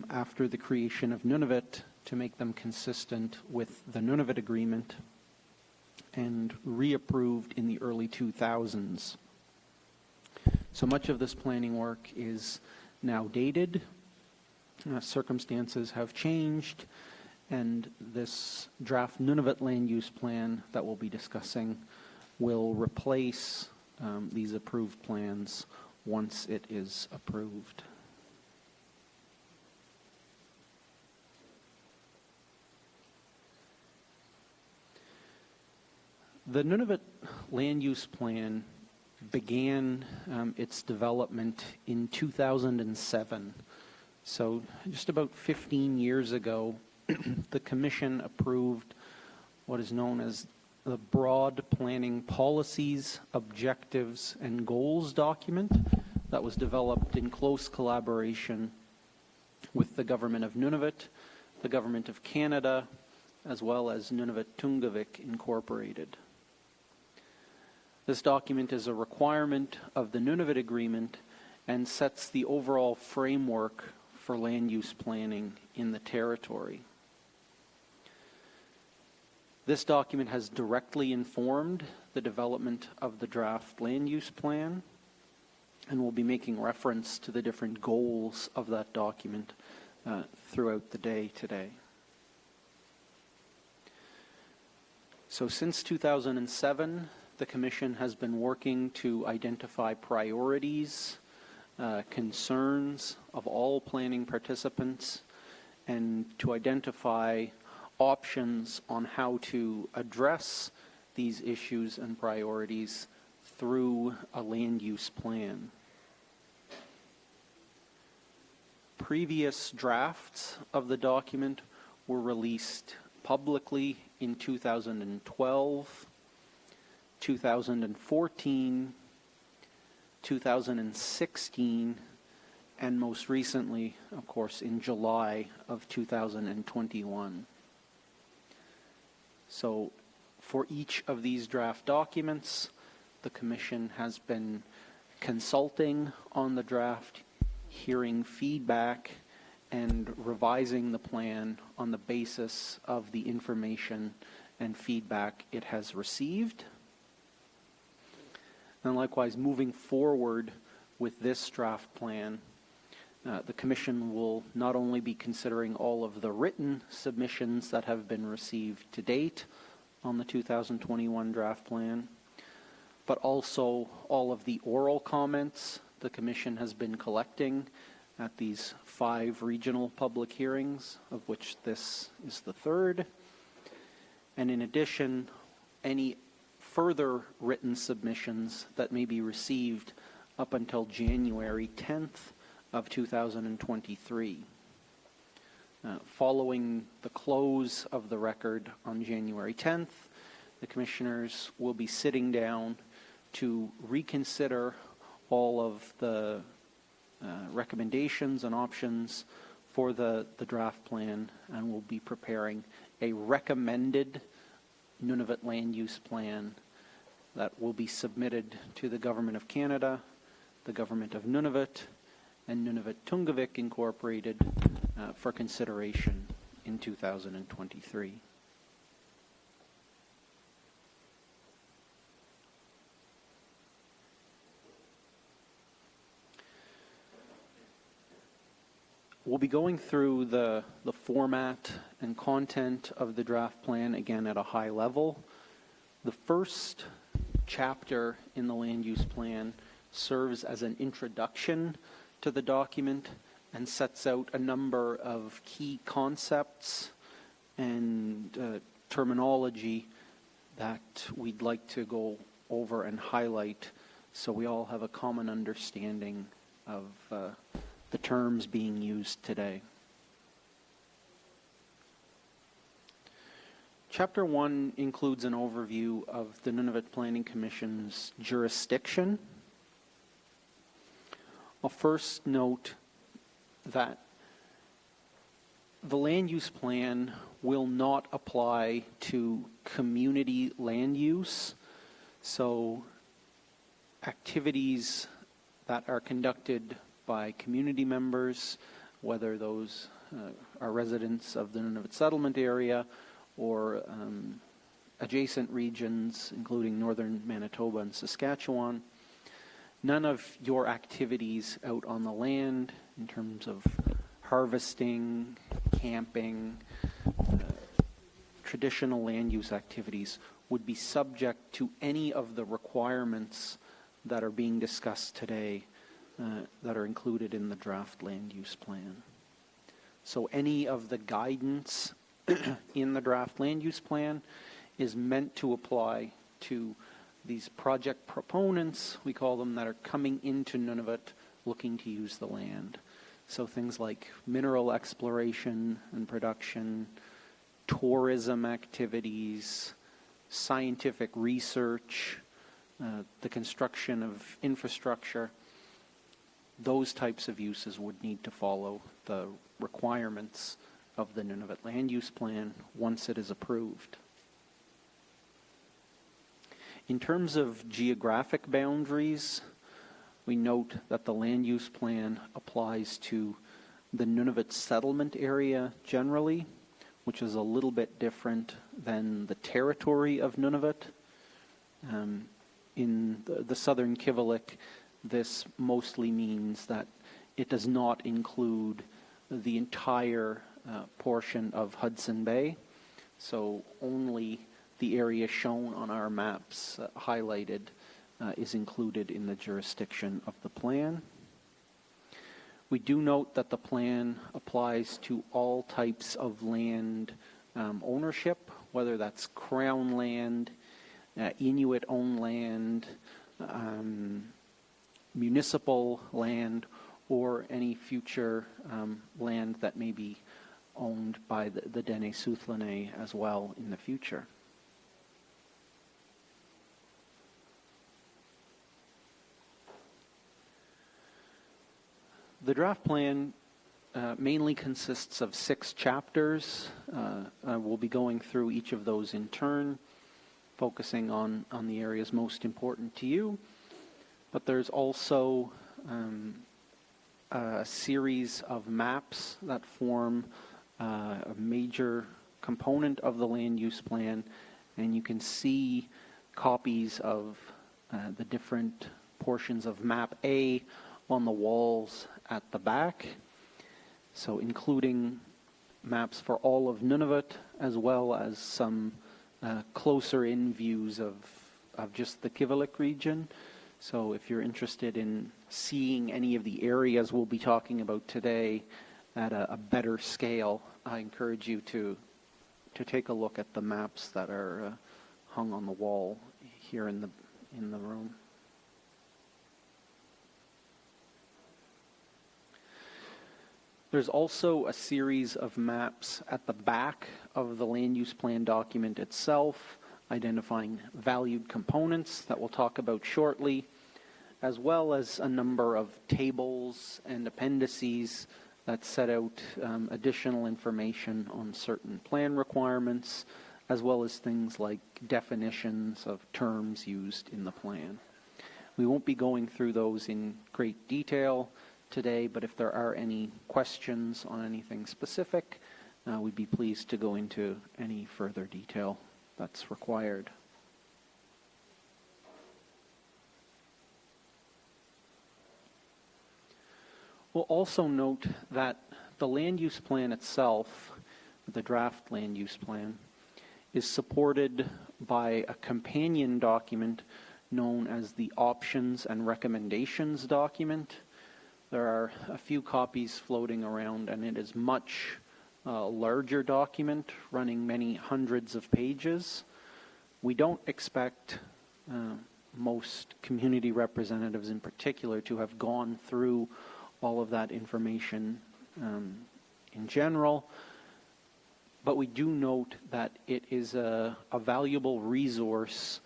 after the creation of Nunavut to make them consistent with the Nunavut Agreement, and reapproved in the early 2000s. So much of this planning work is now dated. Circumstances have changed, and this draft Nunavut land use plan that we'll be discussing will replace these approved plans once it is approved. The Nunavut land use plan began its development in 2007. So just about 15 years ago, the Commission approved what is known as the Broad Planning Policies, Objectives, and Goals document that was developed in close collaboration with the Government of Nunavut, the Government of Canada, as well as Nunavut Tungavik Incorporated. This document is a requirement of the Nunavut Agreement and sets the overall framework for land use planning in the territory. This document has directly informed the development of the draft land use plan, and we'll be making reference to the different goals of that document throughout the day today. So since 2007, the Commission has been working to identify priorities, concerns of all planning participants, and to identify options on how to address these issues and priorities through a land use plan. Previous drafts of the document were released publicly in 2012, 2014, 2016, and most recently, of course, in July of 2021. So for each of these draft documents, the Commission has been consulting on the draft, hearing feedback, and revising the plan on the basis of the information and feedback it has received. And likewise, moving forward with this draft plan, the Commission will not only be considering all of the written submissions that have been received to date on the 2021 draft plan, but also all of the oral comments the Commission has been collecting at these 5 regional public hearings, of which this is the 3rd. And in addition, any further written submissions that may be received up until January 10th of 2023. Following the close of the record on January 10th, the Commissioners will be sitting down to reconsider all of the recommendations and options for the draft plan, and will be preparing a recommended Nunavut land use plan that will be submitted to the Government of Canada, the Government of Nunavut, and Nunavut Tungavik Incorporated for consideration in 2023. We'll be going through the format and content of the draft plan again at a high level. The first chapter in the land use plan serves as an introduction to the document and sets out a number of key concepts and terminology that we'd like to go over and highlight so we all have a common understanding of the terms being used today. Chapter 1 includes an overview of the Nunavut Planning Commission's jurisdiction. I'll first note that the land use plan will not apply to community land use, so activities that are conducted by community members, whether those are residents of the Nunavut settlement area or adjacent regions, including northern Manitoba and Saskatchewan. None of your activities out on the land in terms of harvesting, camping, traditional land use activities would be subject to any of the requirements that are being discussed today that are included in the draft land use plan. So any of the guidance in the draft land use plan is meant to apply to these project proponents, we call them, that are coming into Nunavut looking to use the land. So things like mineral exploration and production, tourism activities, scientific research, the construction of infrastructure, those types of uses would need to follow the requirements of the Nunavut land use plan once it is approved. In terms of geographic boundaries, we note that the land use plan applies to the Nunavut settlement area generally, which is a little bit different than the territory of Nunavut. In the southern Kivalliq, this mostly means that it does not include the entire portion of Hudson Bay, so only the area shown on our maps highlighted is included in the jurisdiction of the plan. We do note that the plan applies to all types of land ownership, whether that's Crown land, Inuit-owned land, municipal land, or any future land that may be owned by the Dene Soothlanay as well in the future. The draft plan mainly consists of 6 chapters. We'll be going through each of those in turn, focusing on the areas most important to you. But there's also a series of maps that form a major component of the land use plan, and you can see copies of the different portions of map A on the walls at the back. So including maps for all of Nunavut, as well as some closer in views of just the Kivalliq region. So if you're interested in seeing any of the areas we'll be talking about today at a better scale, I encourage you to take a look at the maps that are hung on the wall here in the room. There's also a series of maps at the back of the land use plan document itself, identifying valued components that we'll talk about shortly, as well as a number of tables and appendices that set out additional information on certain plan requirements, as well as things like definitions of terms used in the plan. We won't be going through those in great detail today, but if there are any questions on anything specific, we'd be pleased to go into any further detail that's required. We'll also note that the land use plan itself, the draft land use plan, is supported by a companion document known as the Options and Recommendations document. There are a few copies floating around, and it is much larger document running many hundreds of pages. We don't expect most community representatives in particular to have gone through all of that information in general, but we do note that it is a valuable resource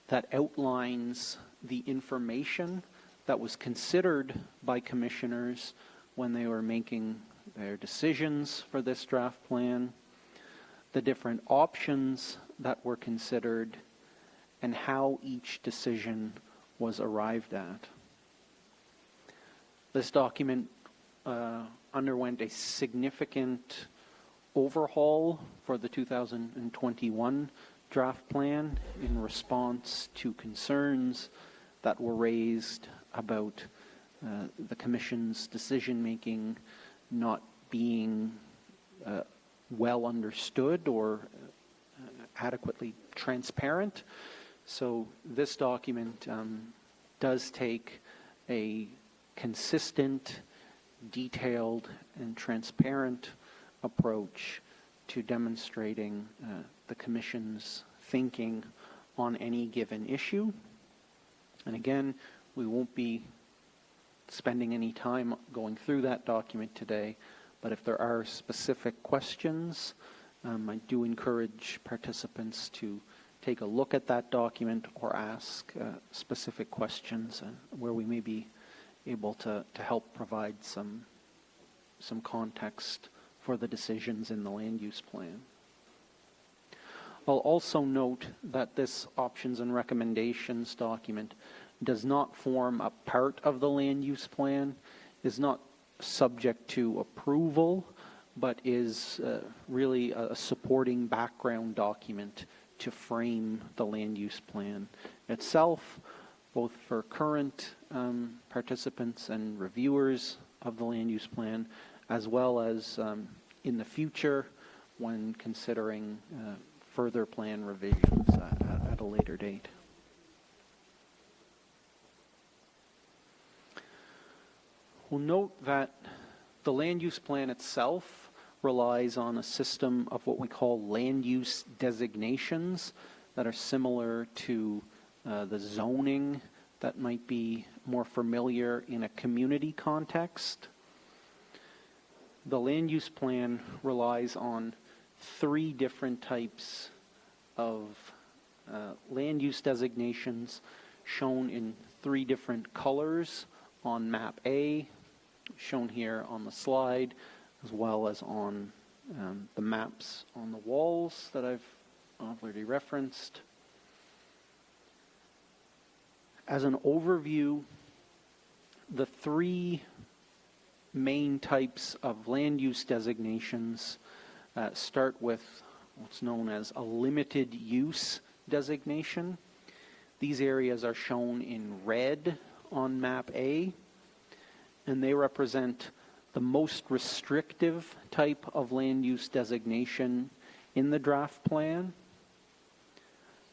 that outlines the information that was considered by commissioners when they were making their decisions for this draft plan, the different options that were considered, and how each decision was arrived at. This document underwent a significant overhaul for the 2021 draft plan in response to concerns that were raised about the Commission's decision-making not being well understood or adequately transparent. So this document does take a consistent, detailed, and transparent approach to demonstrating the Commission's thinking on any given issue. And again, we won't be spending any time going through that document today, but if there are specific questions, I do encourage participants to take a look at that document or ask specific questions where we may be able to help provide some context for the decisions in the land use plan. I'll also note that this options and recommendations document does not form a part of the land use plan, is not subject to approval, but is really a supporting background document to frame the land use plan itself, both for current participants and reviewers of the land use plan, as well as in the future when considering further plan revisions at a later date. We'll note that the land use plan itself relies on a system of what we call land use designations that are similar to the zoning that might be more familiar in a community context. The land use plan relies on 3 different types of land use designations shown in 3 different colors on map A, shown here on the slide, as well as on the maps on the walls that I've already referenced. As an overview, the 3 main types of land use designations start with what's known as a limited use designation. These areas are shown in red on map A, and they represent the most restrictive type of land use designation in the draft plan.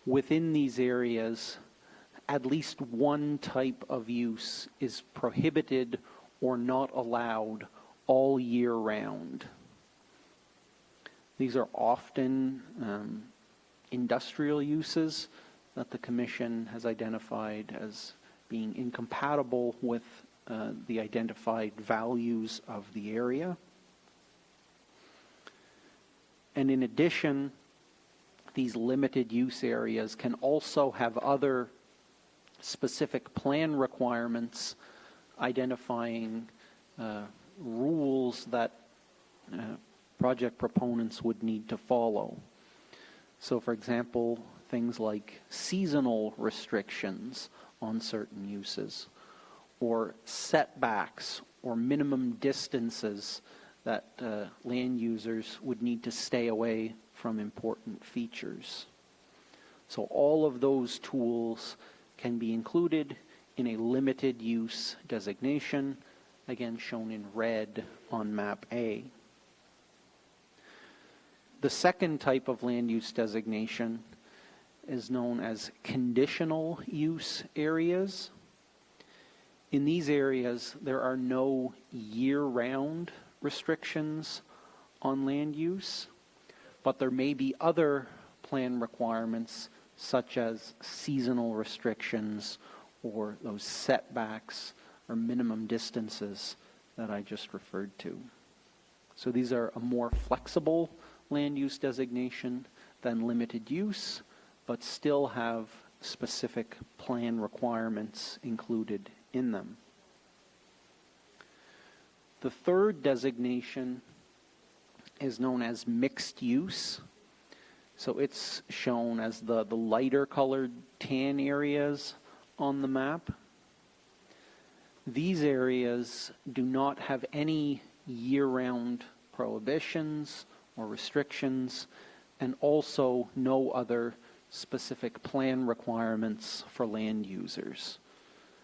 Within these areas, at least one type of use is prohibited or not allowed all year round. These are often industrial uses that the Commission has identified as being incompatible with the identified values of the area. And in addition, these limited use areas can also have other specific plan requirements identifying rules that project proponents would need to follow. So, for example, things like seasonal restrictions on certain uses, or setbacks or minimum distances that land users would need to stay away from important features. So all of those tools can be included in a limited use designation, again shown in red on map A. The second type of land use designation is known as conditional use areas. In these areas, there are no year-round restrictions on land use, but there may be other plan requirements such as seasonal restrictions or those setbacks or minimum distances that I just referred to. So these are a more flexible land use designation than limited use, but still have specific plan requirements included in them. The third designation is known as mixed use. So it's shown as the lighter colored tan areas on the map. These areas do not have any year-round prohibitions or restrictions, and also no other specific plan requirements for land users.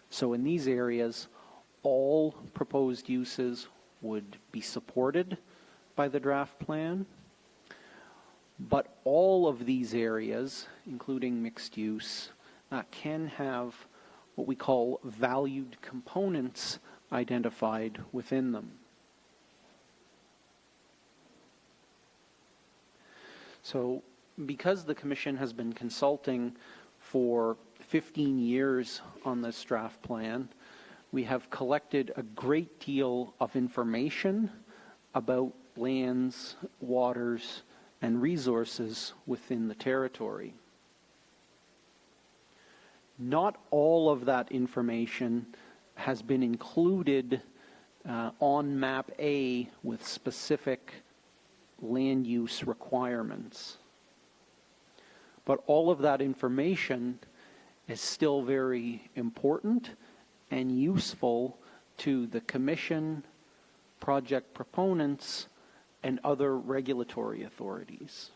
So in these areas, all proposed uses would be supported by the draft plan, but all of these areas, including mixed use, can have what we call valued components identified within them. So because the Commission has been consulting for 15 years on this draft plan, we have collected a great deal of information about lands, waters, and resources within the territory. Not all of that information has been included on Map A with specific land use requirements. But all of that information is still very important and useful to the Commission, project proponents, and other regulatory authorities.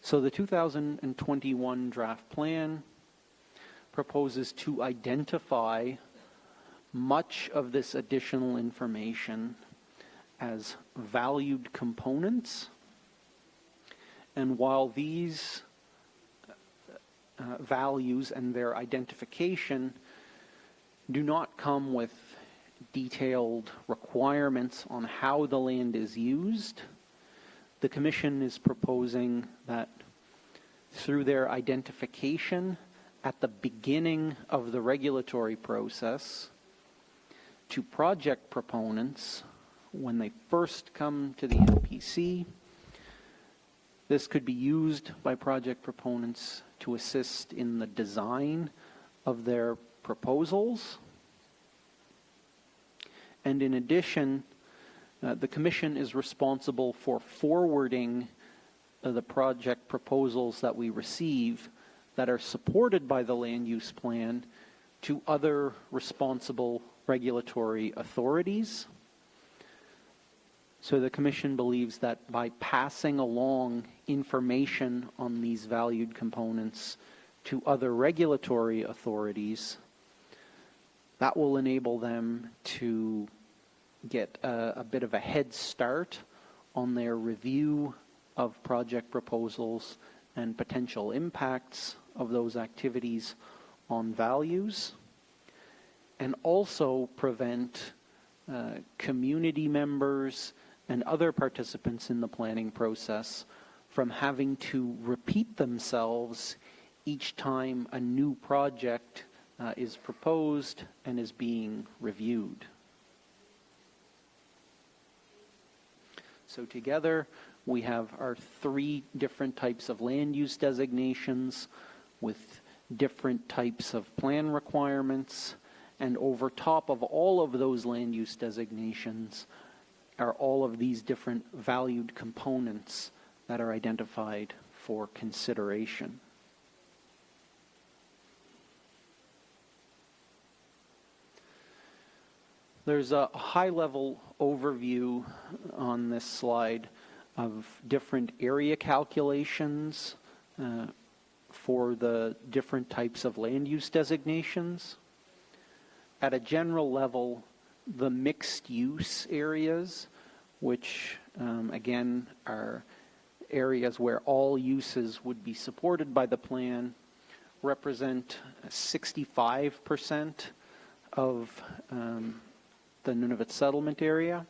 So the 2021 draft plan proposes to identify much of this additional information as valued components. And while these values and their identification do not come with detailed requirements on how the land is used, the Commission is proposing that through their identification at the beginning of the regulatory process to project proponents when they first come to the NPC, this could be used by project proponents to assist in the design of their proposals. And in addition, the Commission is responsible for forwarding the project proposals that we receive that are supported by the land use plan to other responsible regulatory authorities. So the Commission believes that by passing along information on these valued components to other regulatory authorities, that will enable them to get a bit of a head start on their review of project proposals and potential impacts of those activities on values, and also prevent community members and other participants in the planning process from having to repeat themselves each time a new project is proposed and is being reviewed. So together, we have our 3 different types of land use designations with different types of plan requirements, and over top of all of those land use designations are all of these different valued components that are identified for consideration. There's a high-level overview on this slide of different area calculations for the different types of land use designations. At a general level, the mixed use areas, which again are areas where all uses would be supported by the plan, represent 65% of the Nunavut settlement area.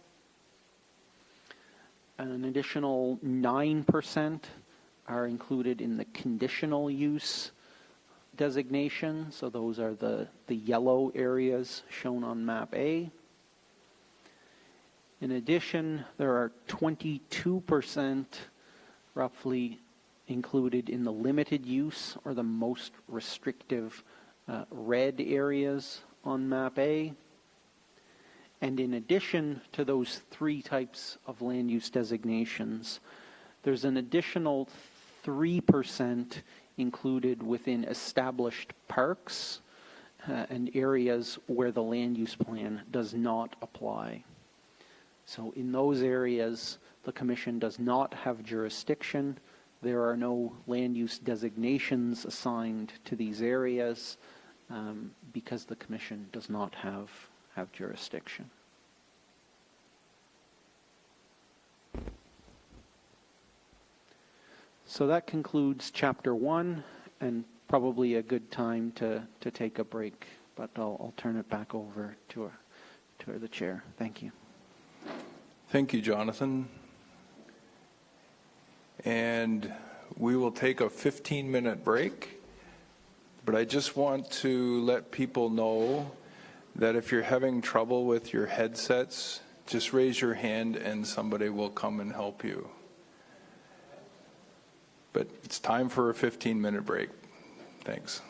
An additional 9% are included in the conditional use designation, so those are the yellow areas shown on map A. In addition, there are 22% roughly included in the limited use or the most restrictive red areas on map A. And in addition to those 3 types of land use designations, there's an additional 3% included within established parks and areas where the land use plan does not apply. So in those areas, the Commission does not have jurisdiction. There are no land use designations assigned to these areas because the Commission does not have jurisdiction. So that concludes Chapter 1, and probably a good time to take a break, but I'll turn it back over to the Chair. Thank you. Thank you, Jonathan. And we will take a 15-minute break, but I just want to let people know that if you're having trouble with your headsets, just raise your hand and somebody will come and help you. But it's time for a 15-minute break. Thanks.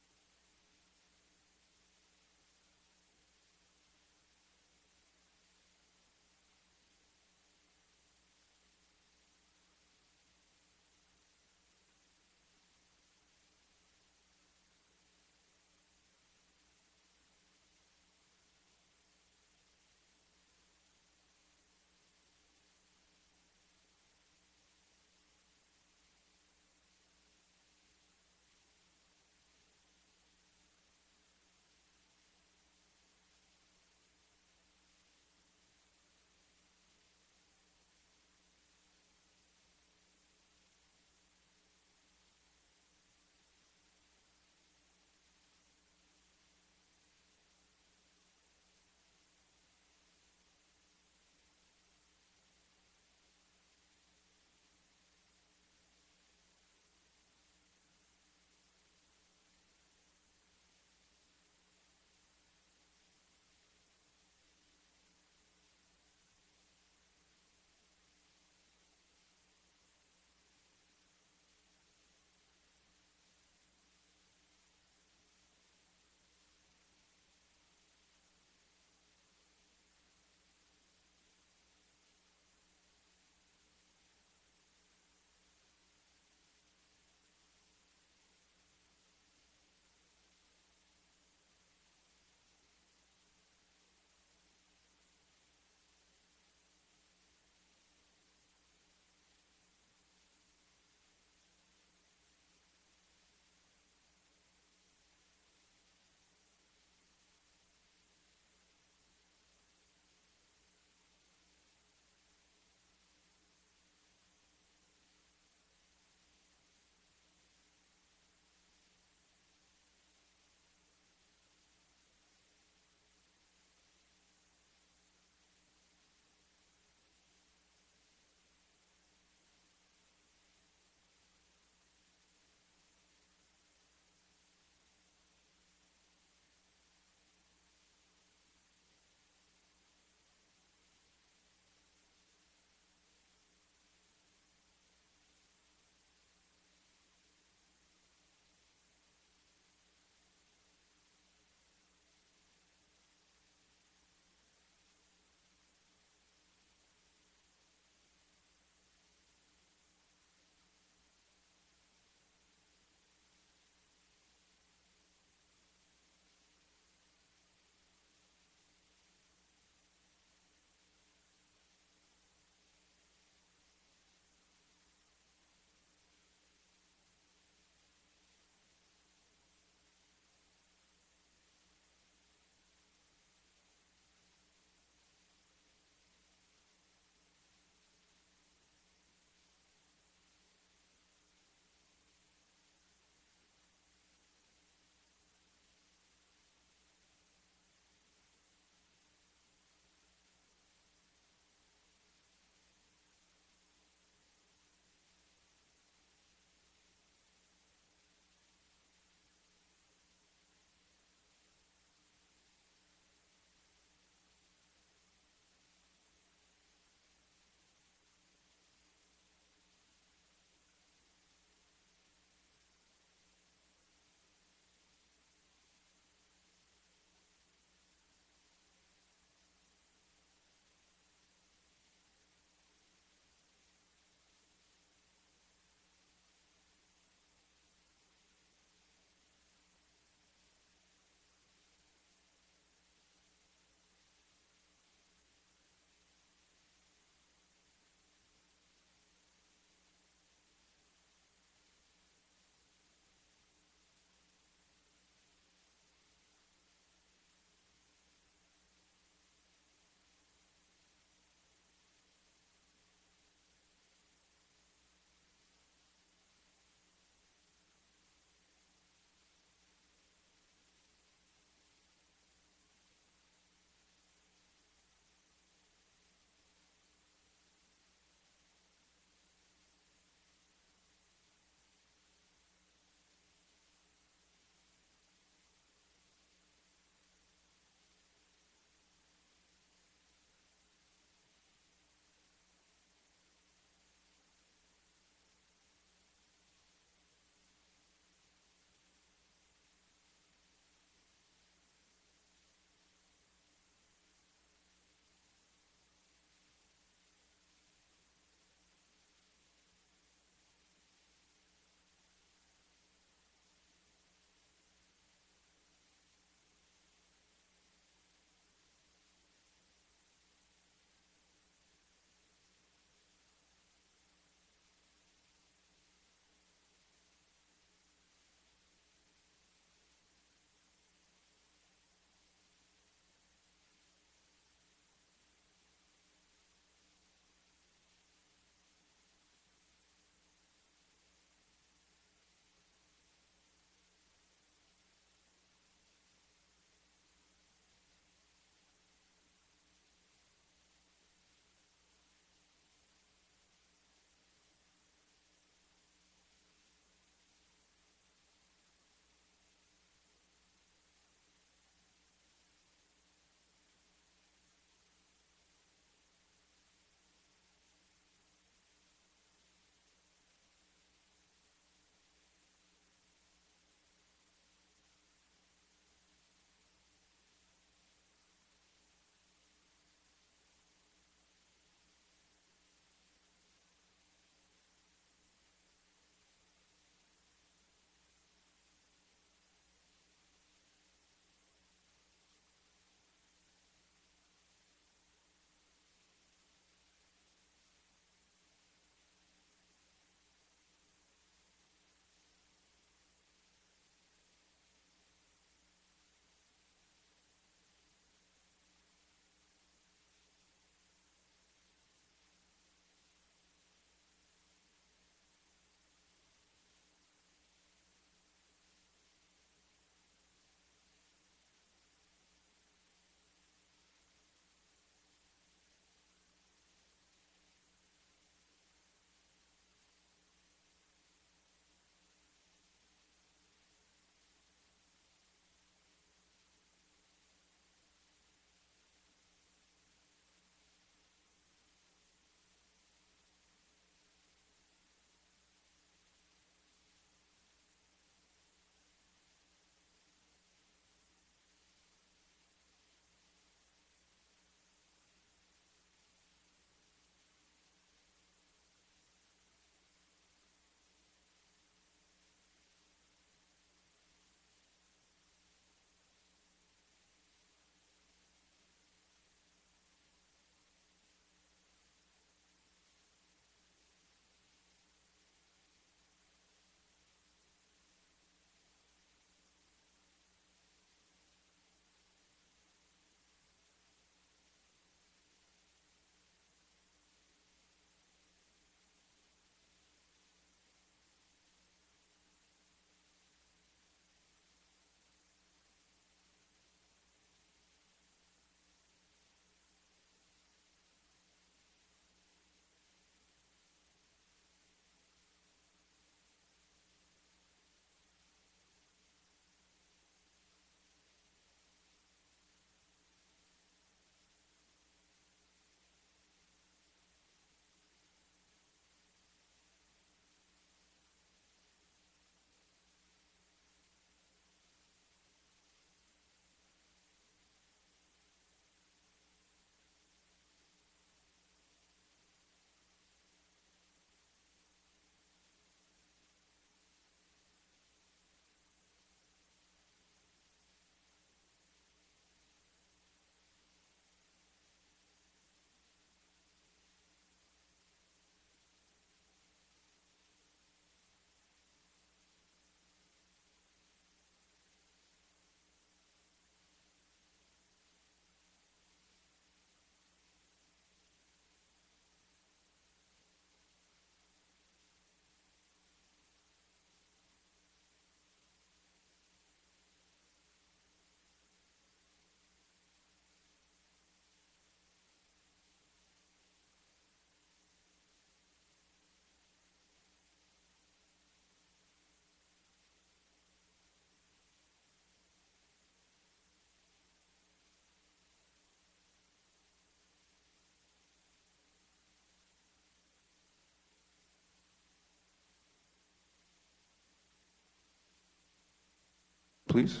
please.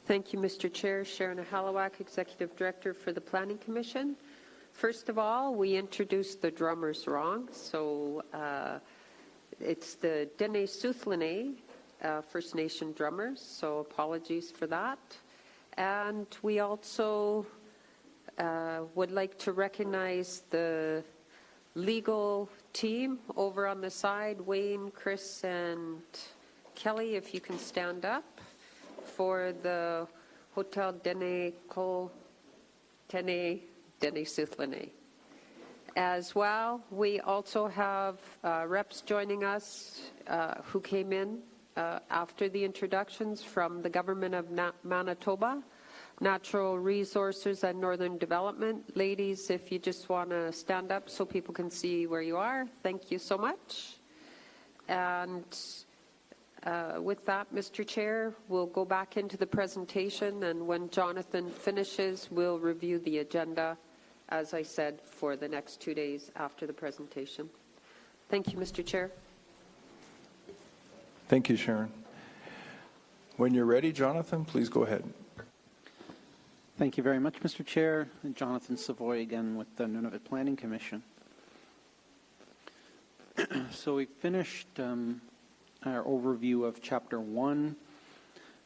Thank you, Mr. Chair. Sharon Halawak, Executive Director for the Planning Commission. First of all, we introduced the drummers wrong, so it's the Dene Suthlene First Nation drummers, so apologies for that. And we also would like to recognize the legal team over on the side, Wayne, Chris, and Kelly, if you can stand up, for the Hotel Dene Suthlene. As well, we also have reps joining us who came in after the introductions from the Government of Manitoba, Natural Resources and Northern Development. Ladies, if you just want to stand up so people can see where you are, thank you so much. And with that, Mr. Chair, we'll go back into the presentation, and when Jonathan finishes, we'll review the agenda, as I said, for the next 2 days after the presentation. Thank you, Mr. Chair. Thank you, Sharon. When you're ready, Jonathan, please go ahead. Thank you very much, Mr. Chair. Jonathan Savoy again with the Nunavut Planning Commission. So we finished our overview of Chapter 1,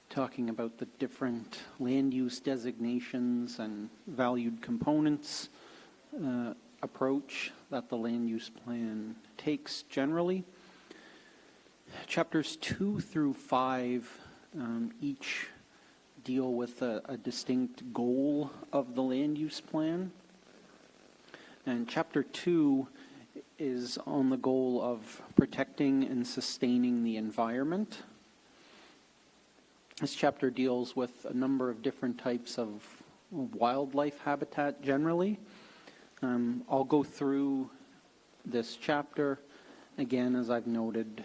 talking about the different land use designations and valued components approach that the land use plan takes generally. Chapters 2 through 5 each deal with a distinct goal of the land use plan. And Chapter 2 is on the goal of protecting and sustaining the environment. This chapter deals with a number of different types of wildlife habitat generally. I'll go through this chapter, again, as I've noted,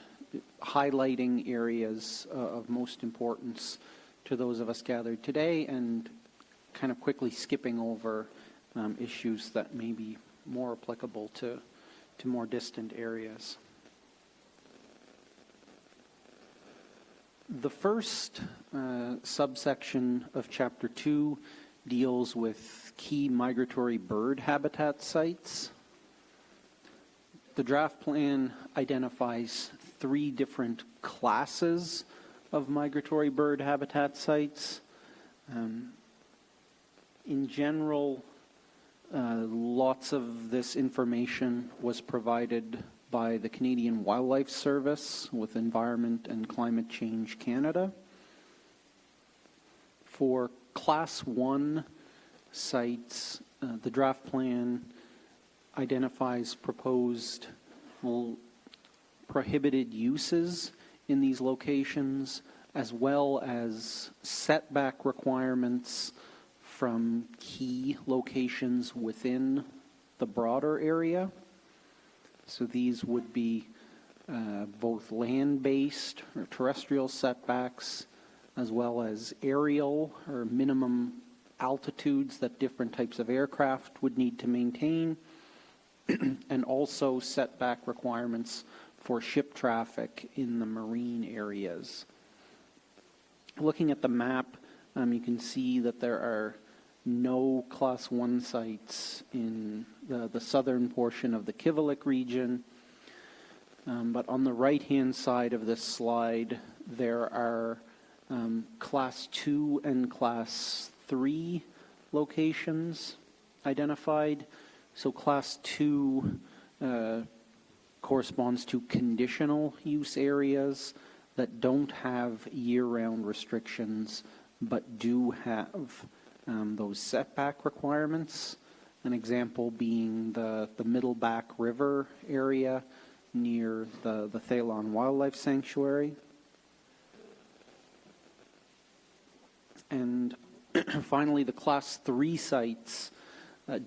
highlighting areas of most importance to those of us gathered today and kind of quickly skipping over issues that may be more applicable to more distant areas. The first subsection of Chapter 2 deals with key migratory bird habitat sites. The draft plan identifies 3 different classes of migratory bird habitat sites. In general, lots of this information was provided by the Canadian Wildlife Service with Environment and Climate Change Canada. For Class 1 sites, the draft plan identifies proposed prohibited uses in these locations, as well as setback requirements from key locations within the broader area. So these would be both land-based or terrestrial setbacks, as well as aerial or minimum altitudes that different types of aircraft would need to maintain, and also setback requirements for ship traffic in the marine areas. Looking at the map, you can see that there are no Class 1 sites in the southern portion of the Kivalliq region. But on the right-hand side of this slide, there are Class 2 and Class 3 locations identified. So Class 2 corresponds to conditional use areas that don't have year-round restrictions but do have those setback requirements. An example being the Middleback River area near the Thalon Wildlife Sanctuary. And finally, the Class 3 sites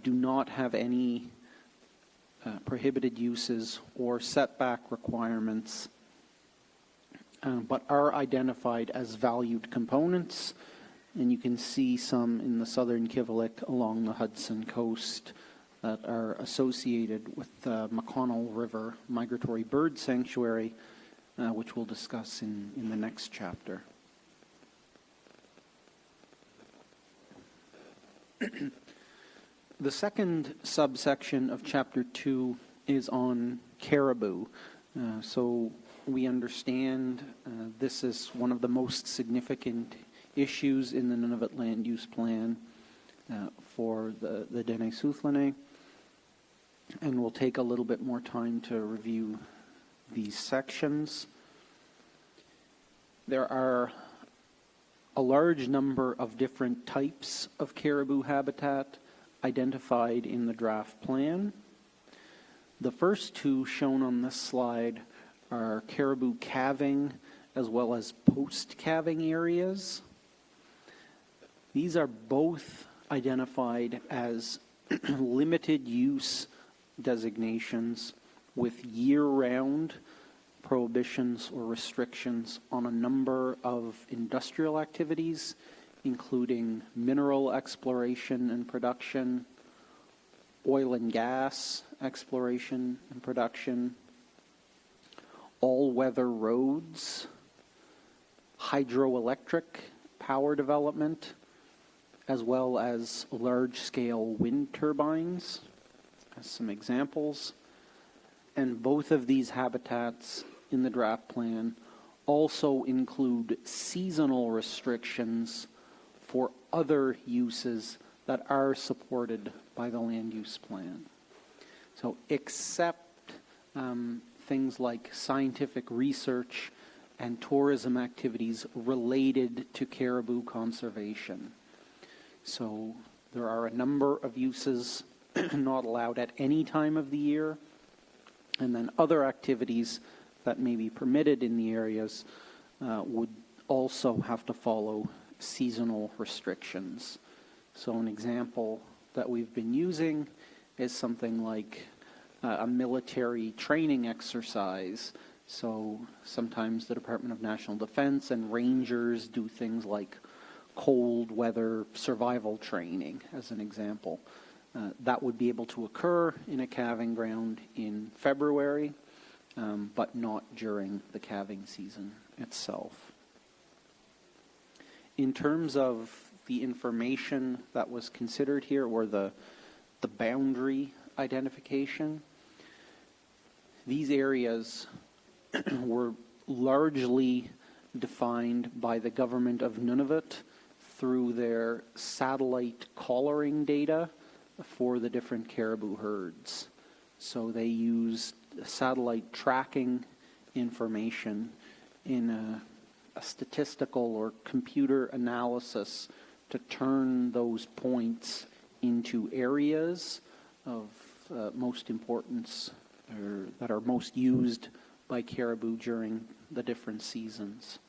do not have any prohibited uses or setback requirements, but are identified as valued components. And you can see some in the southern Kivalliq along the Hudson coast that are associated with the McConnell River Migratory Bird Sanctuary, which we'll discuss in the next chapter. The second subsection of Chapter 2 is on caribou. So we understand this is one of the most significant issues in the Nunavut Land Use Plan for the Dene Soufflene. And we'll take a little bit more time to review these sections. There are a large number of different types of caribou habitat identified in the draft plan. The first two shown on this slide are caribou calving as well as post-calving areas. These are both identified as limited use designations with year-round prohibitions or restrictions on a number of industrial activities, including mineral exploration and production, oil and gas exploration and production, all-weather roads, hydroelectric power development, as well as large-scale wind turbines, as some examples. And both of these habitats in the draft plan also include seasonal restrictions for other uses that are supported by the land use plan. So except things like scientific research and tourism activities related to caribou conservation. So there are a number of uses not allowed at any time of the year, and then other activities that may be permitted in the areas would also have to follow seasonal restrictions. So an example that we've been using is something like a military training exercise. So sometimes the Department of National Defense and rangers do things like cold weather survival training, as an example. That would be able to occur in a calving ground in February, but not during the calving season itself. In terms of the information that was considered here, or the boundary identification, these areas were largely defined by the government of Nunavut through their satellite collaring data for the different caribou herds. So they used satellite tracking information in a statistical or computer analysis to turn those points into areas of most importance, or that are most used by caribou during the different seasons.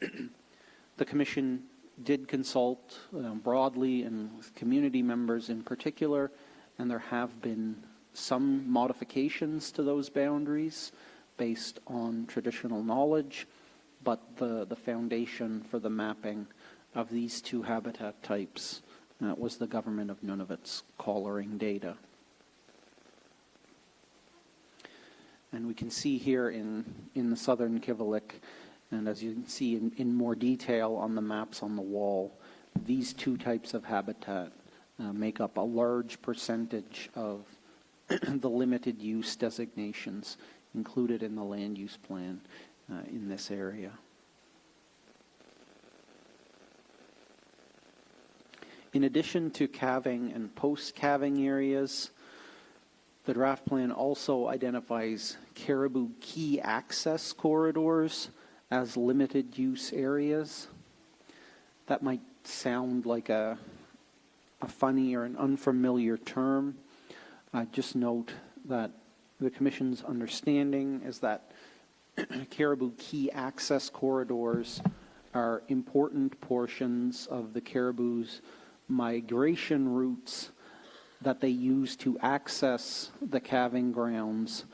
The Commission did consult broadly and with community members in particular, and there have been some modifications to those boundaries based on traditional knowledge, but the foundation for the mapping of these two habitat types was the government of Nunavut's collaring data. And we can see here in the southern Kivalliq, and as you can see in more detail on the maps on the wall, these two types of habitat make up a large percentage of the limited use designations included in the land use plan in this area. In addition to calving and post-calving areas, the draft plan also identifies caribou key access corridors as limited use areas. That might sound like a funny or an unfamiliar term. Just note that the Commission's understanding is that caribou key access corridors are important portions of the caribou's migration routes that they use to access the calving grounds,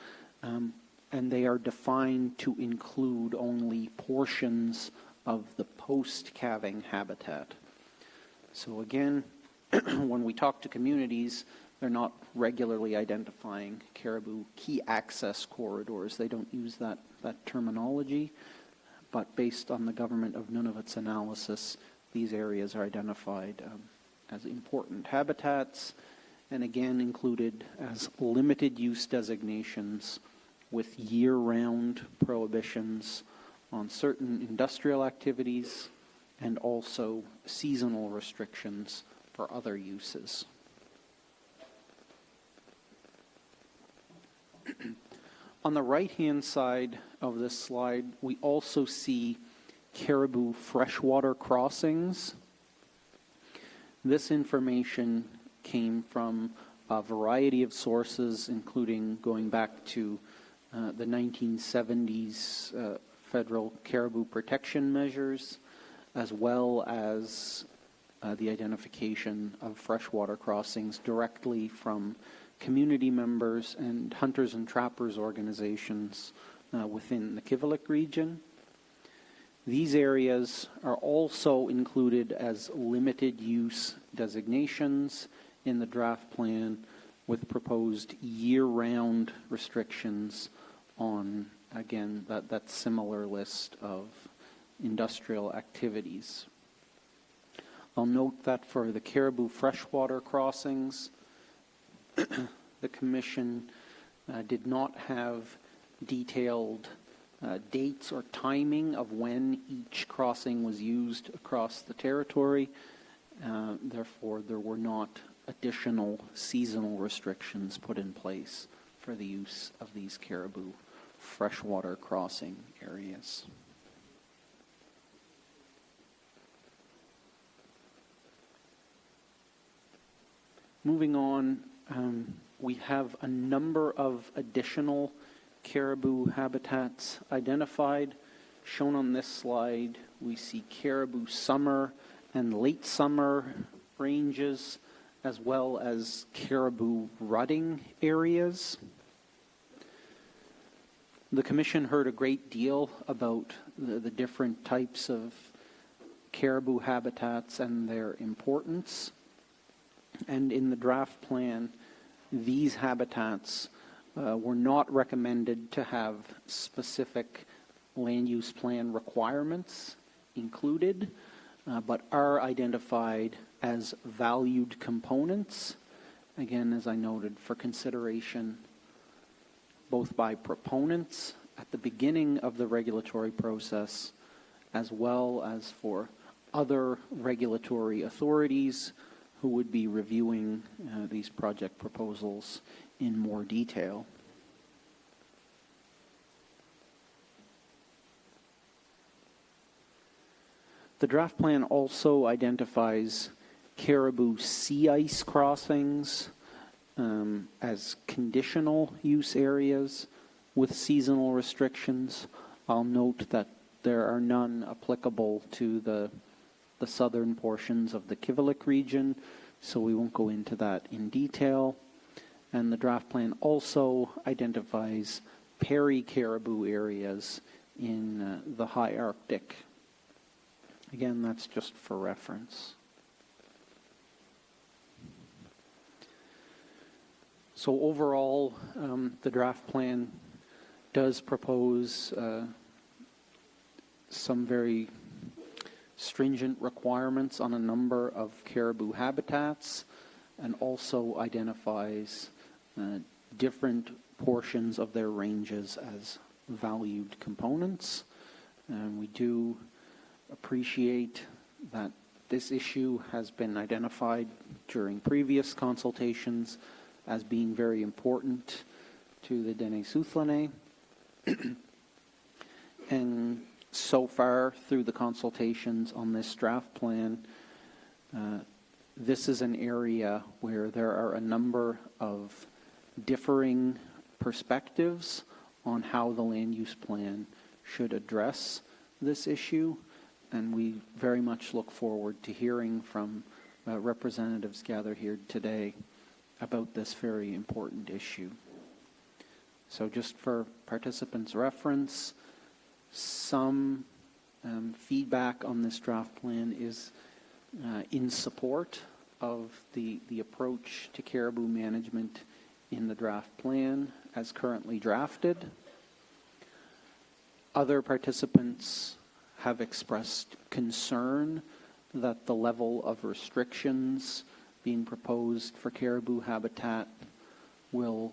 and they are defined to include only portions of the post-calving habitat. So again, when we talk to communities, they're not regularly identifying caribou key access corridors. They don't use that terminology, but based on the government of Nunavut's analysis, these areas are identified as important habitats, and again included as limited use designations with year-round prohibitions on certain industrial activities and also seasonal restrictions for other uses. On the right-hand side of this slide, we also see caribou freshwater crossings. This information came from a variety of sources, including going back to the 1970s federal caribou protection measures, as well as the identification of freshwater crossings directly from community members and hunters and trappers organizations within the Kivalliq region. These areas are also included as limited use designations in the draft plan, with proposed year-round restrictions on, again, that similar list of industrial activities. I'll note that for the caribou freshwater crossings, the Commission did not have detailed dates or timing of when each crossing was used across the territory. Therefore, there were not additional seasonal restrictions put in place for the use of these caribou freshwater crossing areas. Moving on, we have a number of additional caribou habitats identified. Shown on this slide, we see caribou summer and late summer ranges, as well as caribou rutting areas. The Commission heard a great deal about the different types of caribou habitats and their importance. And in the draft plan, these habitats were not recommended to have specific land use plan requirements included, but are identified as valued components, again, as I noted, for consideration both by proponents at the beginning of the regulatory process, as well as for other regulatory authorities who would be reviewing these project proposals in more detail. The draft plan also identifies caribou sea ice crossings as conditional use areas with seasonal restrictions. I'll note that there are none applicable to the southern portions of the Kivalliq region, so we won't go into that in detail. And the draft plan also identifies peri-caribou areas in the high Arctic. Again, that's just for reference. So overall, the draft plan does propose some very stringent requirements on a number of caribou habitats, and also identifies different portions of their ranges as valued components. And we do appreciate that this issue has been identified during previous consultations as being very important to the Dene Southlanais. And so far through the consultations on this draft plan, this is an area where there are a number of differing perspectives on how the land use plan should address this issue, and we very much look forward to hearing from representatives gathered here today about this very important issue. So just for participants' reference, some feedback on this draft plan is in support of the approach to caribou management in the draft plan as currently drafted. Other participants have expressed concern that the level of restrictions being proposed for caribou habitat will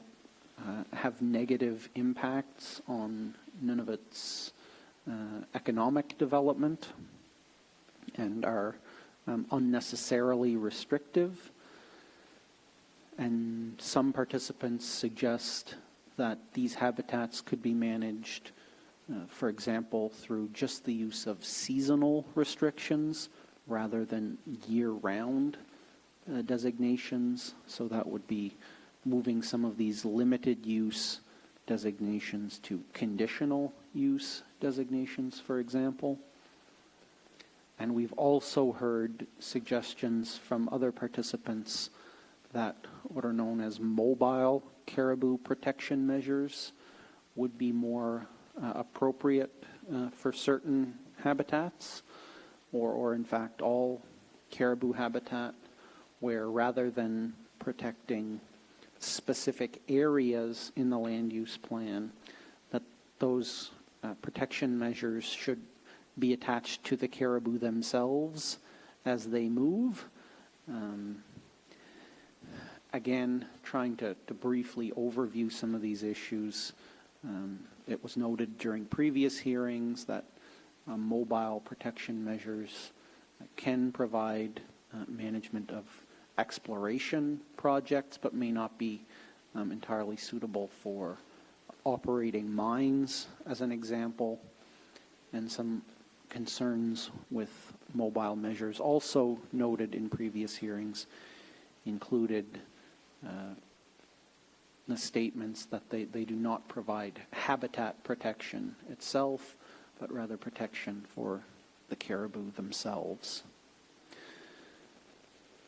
have negative impacts on Nunavut's economic development and are unnecessarily restrictive. And some participants suggest that these habitats could be managed, for example, through just the use of seasonal restrictions rather than year-round designations. So that would be moving some of these limited use designations to conditional use designations, for example. And we've also heard suggestions from other participants that what are known as mobile caribou protection measures would be more appropriate for certain habitats, or in fact all caribou habitat, where rather than protecting specific areas in the land use plan, that those protection measures should be attached to the caribou themselves as they move. Again, trying to briefly overview some of these issues. It was noted during previous hearings that mobile protection measures can provide management of exploration projects, but may not be entirely suitable for operating mines, as an example. And some concerns with mobile measures also noted in previous hearings included the statements that they do not provide habitat protection itself, but rather protection for the caribou themselves.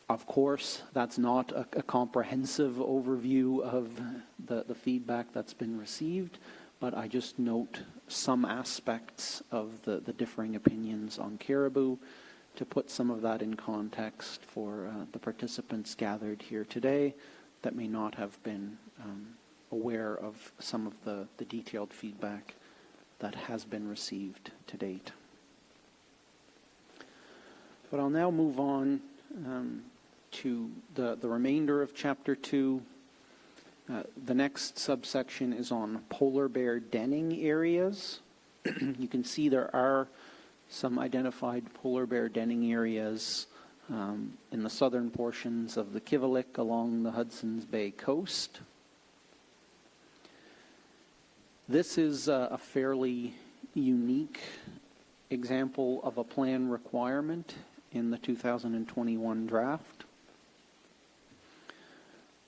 Of course, that's not a comprehensive overview of the feedback that's been received, but I just note some aspects of the differing opinions on caribou to put some of that in context for the participants gathered here today that may not have been aware of some of the detailed feedback that has been received to date. But I'll now move on to the remainder of Chapter 2. The next subsection is on polar bear denning areas. You can see there are some identified polar bear denning areas in the southern portions of the Kivalliq along the Hudson's Bay coast. This is a fairly unique example of a plan requirement in the 2021 draft,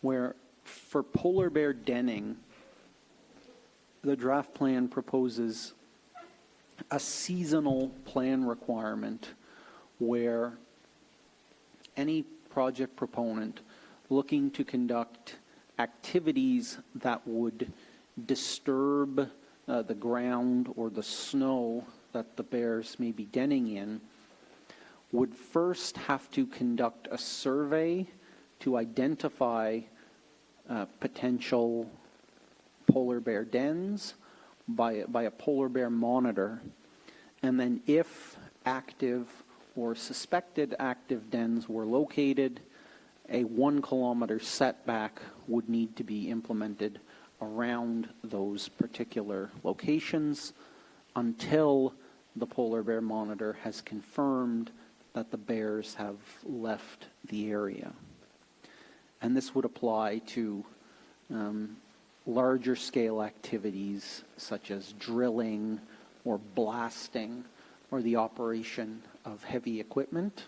where for polar bear denning, the draft plan proposes a seasonal plan requirement where any project proponent looking to conduct activities that would disturb the ground or the snow that the bears may be denning in would first have to conduct a survey to identify potential polar bear dens by a polar bear monitor. And then if active or suspected active dens were located, a 1 kilometer setback would need to be implemented around those particular locations until the polar bear monitor has confirmed that the bears have left the area. And this would apply to larger scale activities such as drilling or blasting or the operation of heavy equipment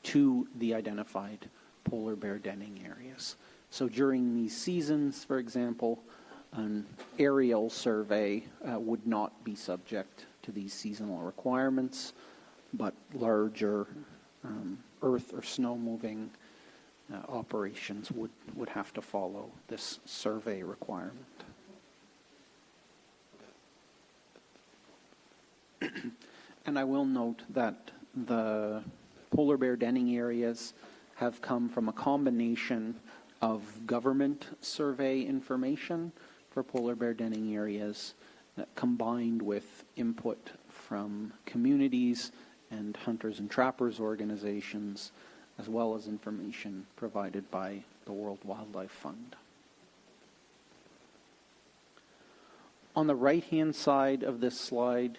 to the identified polar bear denning areas. So during these seasons, for example, an aerial survey would not be subject to these seasonal requirements, but larger earth or snow moving operations would have to follow this survey requirement. And I will note that the polar bear denning areas have come from a combination of government survey information for polar bear denning areas combined with input from communities and hunters and trappers organizations, as well as information provided by the World Wildlife Fund. On the right-hand side of this slide,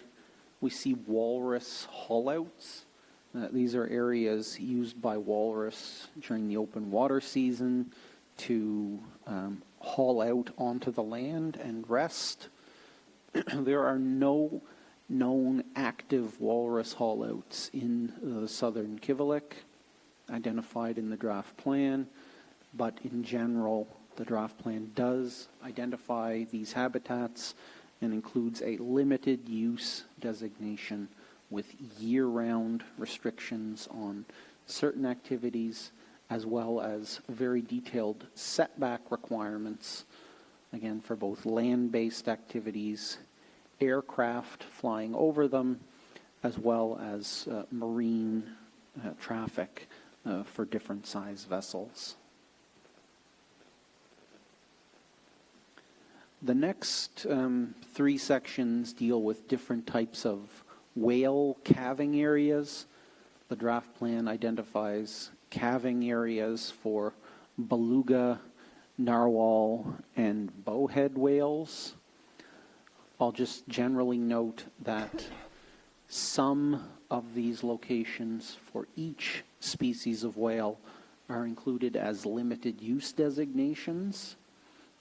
we see walrus haulouts. These are areas used by walrus during the open water season to haul out onto the land and rest. There are no known active walrus haulouts in the southern Kivalliq identified in the draft plan, but in general, the draft plan does identify these habitats and includes a limited use designation with year-round restrictions on certain activities, as well as very detailed setback requirements, again, for both land-based activities, aircraft flying over them, as well as marine traffic for different size vessels. The next three sections deal with different types of whale calving areas. The draft plan identifies calving areas for beluga, narwhal, and bowhead whales. I'll just generally note that some of these locations for each species of whale are included as limited use designations.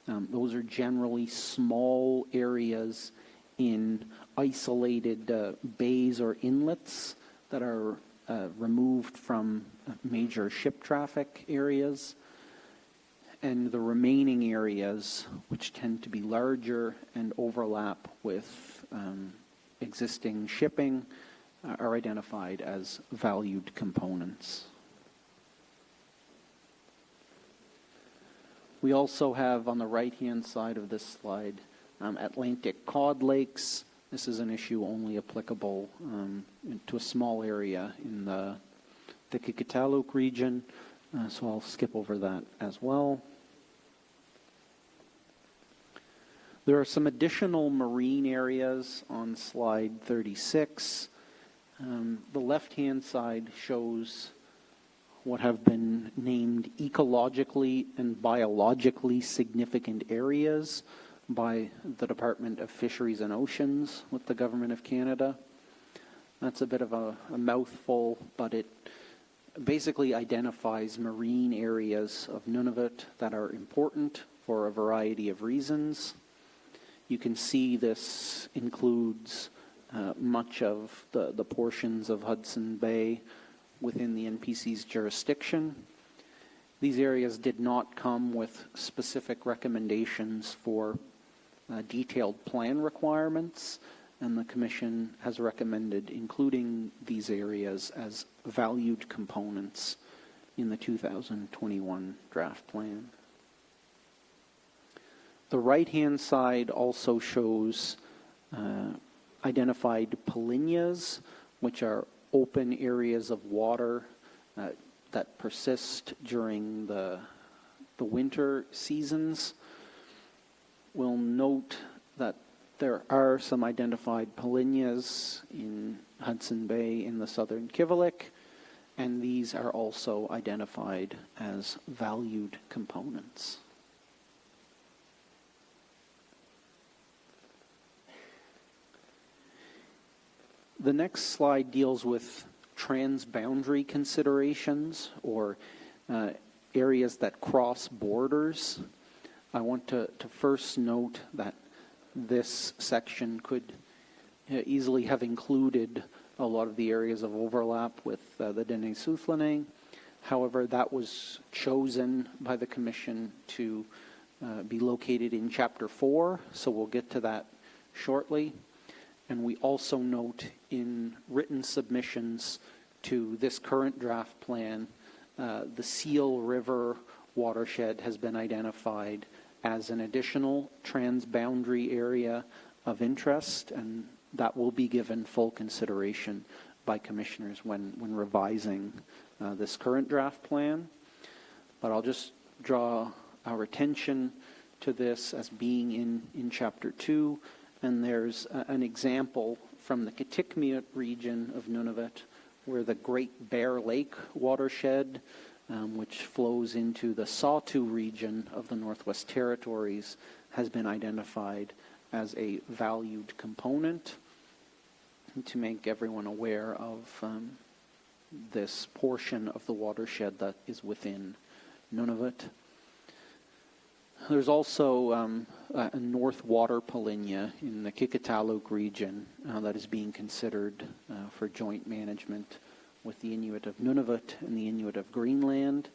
Those are generally small areas in isolated bays or inlets that are removed from major ship traffic areas. And the remaining areas, which tend to be larger and overlap with existing shipping, are identified as valued components. We also have on the right-hand side of this slide Atlantic cod lakes. This is an issue only applicable to a small area in the Qikiqtaaluk region, so I'll skip over that as well. There are some additional marine areas on slide 36. The left-hand side shows what have been named ecologically and biologically significant areas by the Department of Fisheries and Oceans with the Government of Canada. That's a bit of a mouthful, but it basically identifies marine areas of Nunavut that are important for a variety of reasons. You can see this includes much of the portions of Hudson Bay within the NPC's jurisdiction. These areas did not come with specific recommendations for detailed plan requirements, and the Commission has recommended including these areas as valued components in the 2021 draft plan. The right-hand side also shows identified polynyas, which are open areas of water that persist during the winter seasons. We'll note that there are some identified polynyas in Hudson Bay in the southern Kivalliq, and these are also identified as valued components. The next slide deals with transboundary considerations, or areas that cross borders. I want to first note that this section could easily have included a lot of the areas of overlap with the Dene Soufflane. However, that was chosen by the Commission to be located in Chapter 4, so we'll get to that shortly. And we also note in written submissions to this current draft plan, the Seal River watershed has been identified as an additional transboundary area of interest, and that will be given full consideration by commissioners when revising this current draft plan. But I'll just draw our attention to this as being in Chapter 2, and there's an example from the Kitikmeot region of Nunavut, where the Great Bear Lake watershed, which flows into the Sawtoo region of the Northwest Territories, has been identified as a valued component, to make everyone aware of this portion of the watershed that is within Nunavut. There's also a North Water Polynya in the Kikataluk region that is being considered for joint management with the Inuit of Nunavut and the Inuit of Greenland.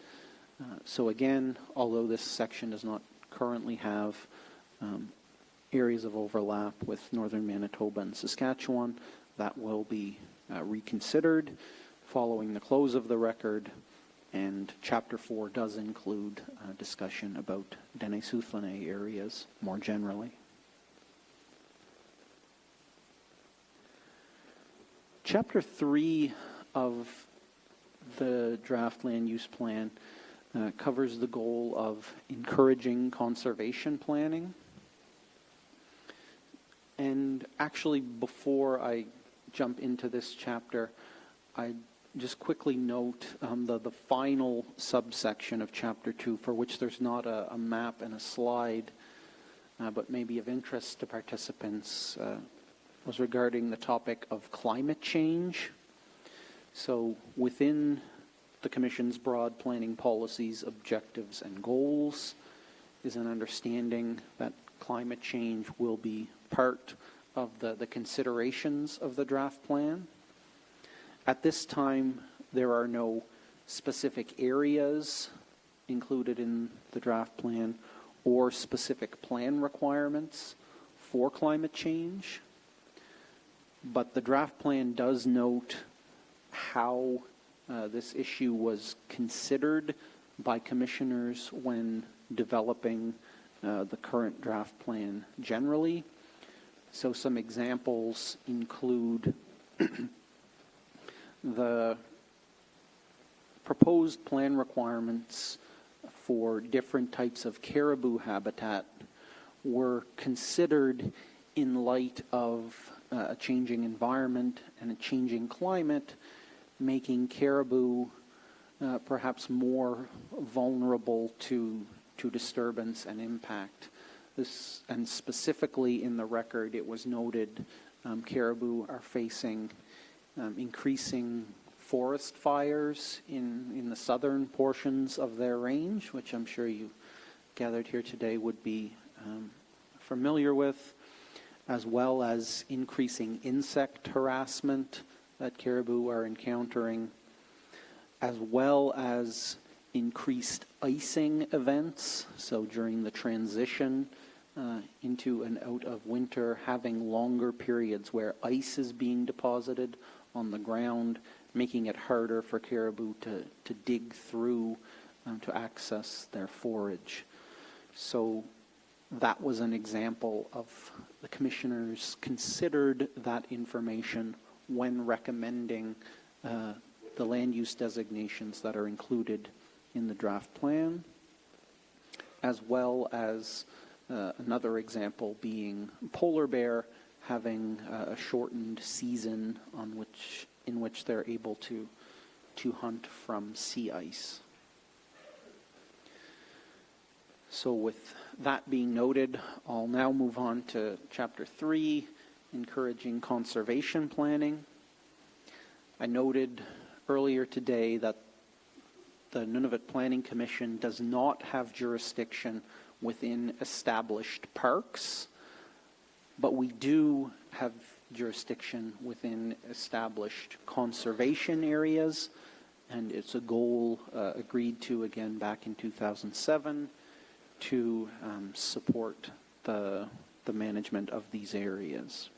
So again, although this section does not currently have areas of overlap with northern Manitoba and Saskatchewan, that will be reconsidered following the close of the record, and Chapter 4 does include discussion about Dene Soothlanay areas more generally. Chapter 3 of the draft land use plan covers the goal of encouraging conservation planning. And actually, before I jump into this chapter, I just quickly note the final subsection of Chapter 2, for which there's not a map and a slide, but maybe of interest to participants, was regarding the topic of climate change. So within the Commission's broad planning policies, objectives, and goals is an understanding that climate change will be part of the considerations of the draft plan. At this time, there are no specific areas included in the draft plan or specific plan requirements for climate change. But the draft plan does note how this issue was considered by commissioners when developing the current draft plan generally. So some examples include the proposed plan requirements for different types of caribou habitat were considered in light of a changing environment and a changing climate, making caribou perhaps more vulnerable to disturbance and impact. This, and specifically in the record, it was noted caribou are facing increasing forest fires in the southern portions of their range, which I'm sure you gathered here today would be familiar with, as well as increasing insect harassment that caribou are encountering, as well as increased icing events. So during the transition into and out of winter, having longer periods where ice is being deposited on the ground, making it harder for caribou to dig through to access their forage. So that was an example of the commissioners considered that information when recommending the land use designations that are included in the draft plan, as well as another example being polar bear having a shortened season in which they're able to hunt from sea ice. So with that being noted, I'll now move on to Chapter 3, encouraging conservation planning. I noted earlier today that the Nunavut Planning Commission does not have jurisdiction within established parks, but we do have jurisdiction within established conservation areas, and it's a goal agreed to again back in 2007 to support the management of these areas.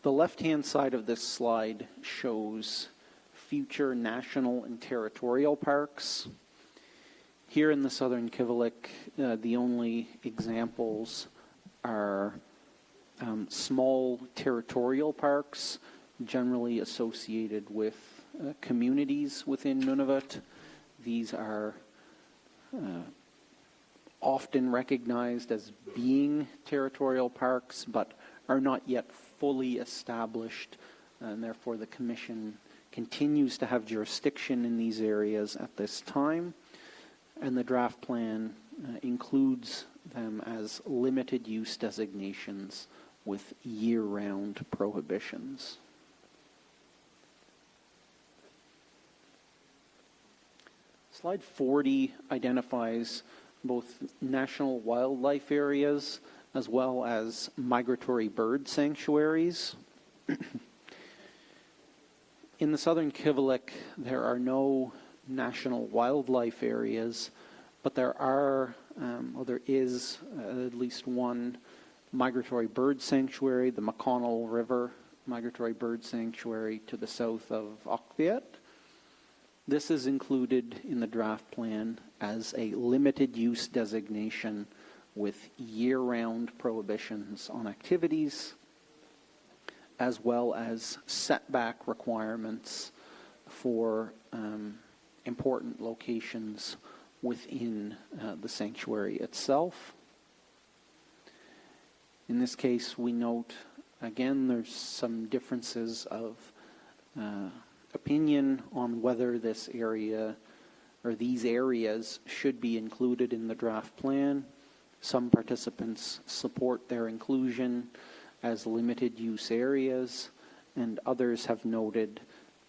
The left-hand side of this slide shows future national and territorial parks. Here in the Southern Kivalliq, the only examples are small territorial parks, generally associated with communities within Nunavut. These are often recognized as being territorial parks, but are not yet fully established, and therefore the Commission continues to have jurisdiction in these areas at this time, and the draft plan includes them as limited use designations with year-round prohibitions. Slide 40 identifies both national wildlife areas as well as migratory bird sanctuaries. In the southern Kivalliq, there are no national wildlife areas, but there is at least one migratory bird sanctuary, the McConnell River Migratory Bird Sanctuary to the south of Okviet. This is included in the draft plan as a limited use designation with year-round prohibitions on activities, as well as setback requirements for important locations within the sanctuary itself. In this case, we note, again, there's some differences of opinion on whether this area or these areas should be included in the draft plan. Some participants support their inclusion as limited use areas, and others have noted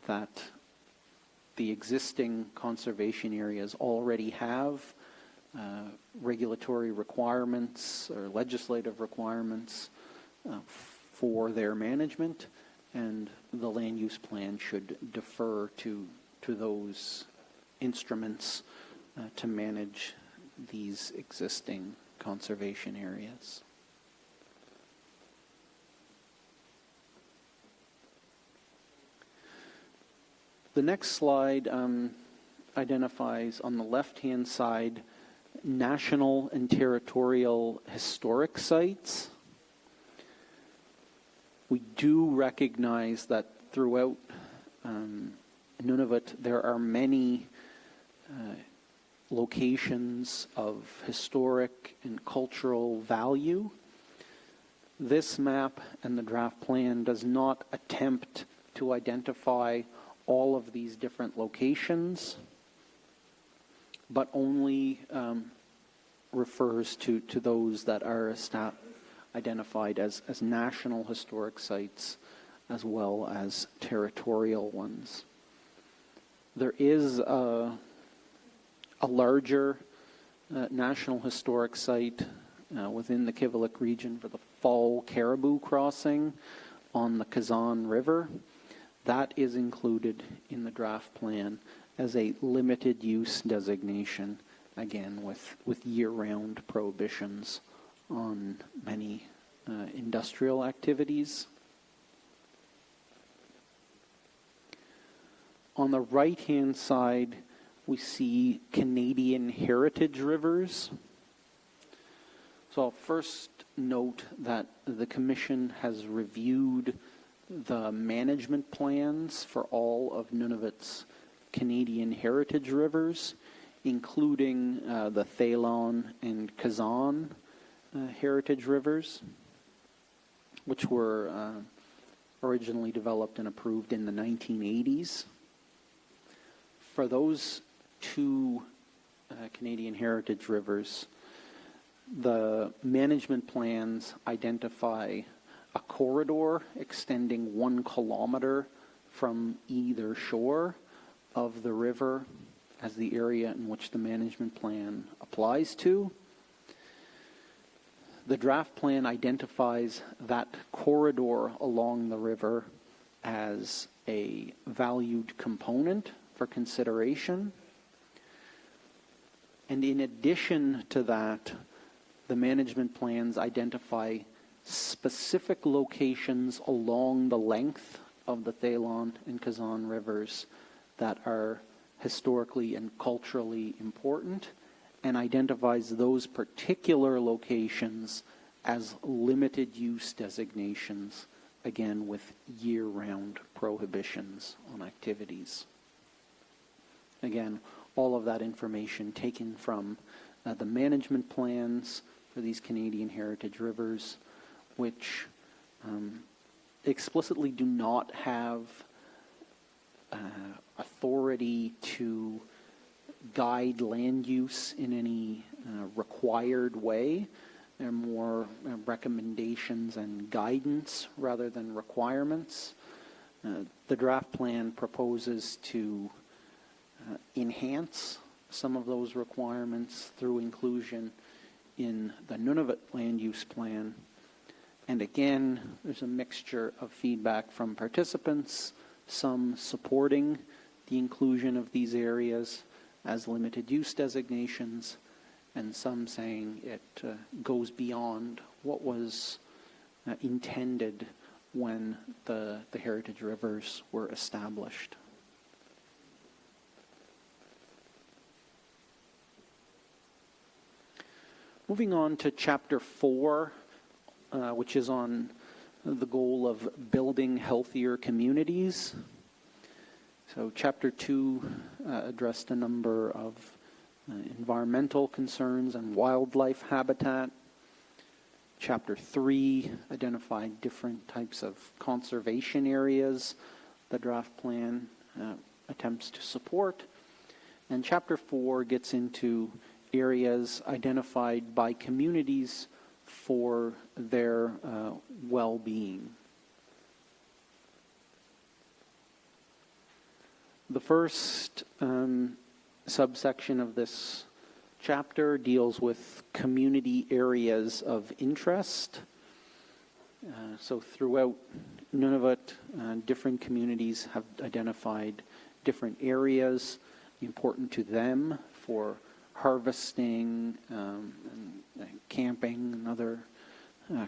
that the existing conservation areas already have regulatory requirements or legislative requirements for their management, and the land use plan should defer to those instruments to manage these existing conservation areas. The next slide identifies on the left-hand side national and territorial historic sites. We do recognize that throughout Nunavut there are many locations of historic and cultural value. This map and the draft plan does not attempt to identify all of these different locations, but only refers to those that are identified as national historic sites as well as territorial ones. There is a larger national historic site within the Kivalliq region for the Fall Caribou Crossing on the Kazan River. That is included in the draft plan as a limited use designation, again with year-round prohibitions on many industrial activities. On the right-hand side, we see Canadian heritage rivers. So I'll first note that the Commission has reviewed the management plans for all of Nunavut's Canadian heritage rivers, including the Thalon and Kazan heritage rivers, which were originally developed and approved in the 1980s. For those two Canadian heritage rivers, the management plans identify a corridor extending 1 kilometer from either shore of the river as the area in which the management plan applies to. The draft plan identifies that corridor along the river as a valued component for consideration. And in addition to that, the management plans identify specific locations along the length of the Thalon and Kazan rivers that are historically and culturally important, and identifies those particular locations as limited use designations, again with year-round prohibitions on activities. Again, all of that information taken from the management plans for these Canadian heritage rivers, which explicitly do not have authority to guide land use in any required way. They're more recommendations and guidance rather than requirements. The draft plan proposes to enhance some of those requirements through inclusion in the Nunavut land use plan. And again, there's a mixture of feedback from participants, some supporting the inclusion of these areas as limited use designations, and some saying it goes beyond what was intended when the heritage rivers were established. Moving on to Chapter 4, which is on the goal of building healthier communities. So Chapter 2 addressed a number of environmental concerns and wildlife habitat. Chapter 3 identified different types of conservation areas the draft plan attempts to support. And Chapter 4 gets into areas identified by communities for their well-being. The first subsection of this chapter deals with community areas of interest. So throughout Nunavut, different communities have identified different areas important to them for harvesting, and camping, and other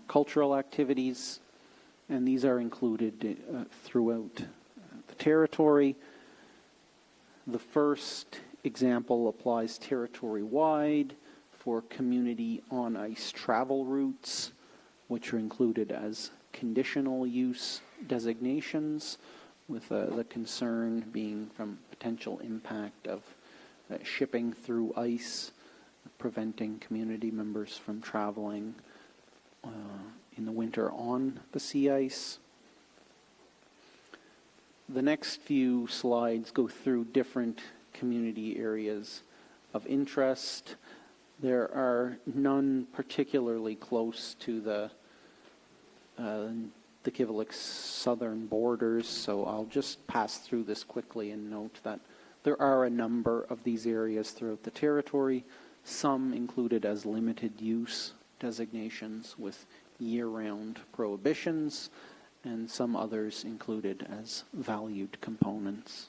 cultural activities. And these are included throughout the territory. The first example applies territory-wide for community on-ice travel routes, which are included as conditional use designations, with the concern being from potential impact of shipping through ice, preventing community members from traveling in the winter on the sea ice. The next few slides go through different community areas of interest. There are none particularly close to the Kivalliq southern borders, so I'll just pass through this quickly and note that there are a number of these areas throughout the territory, some included as limited use designations with year-round prohibitions, and some others included as valued components.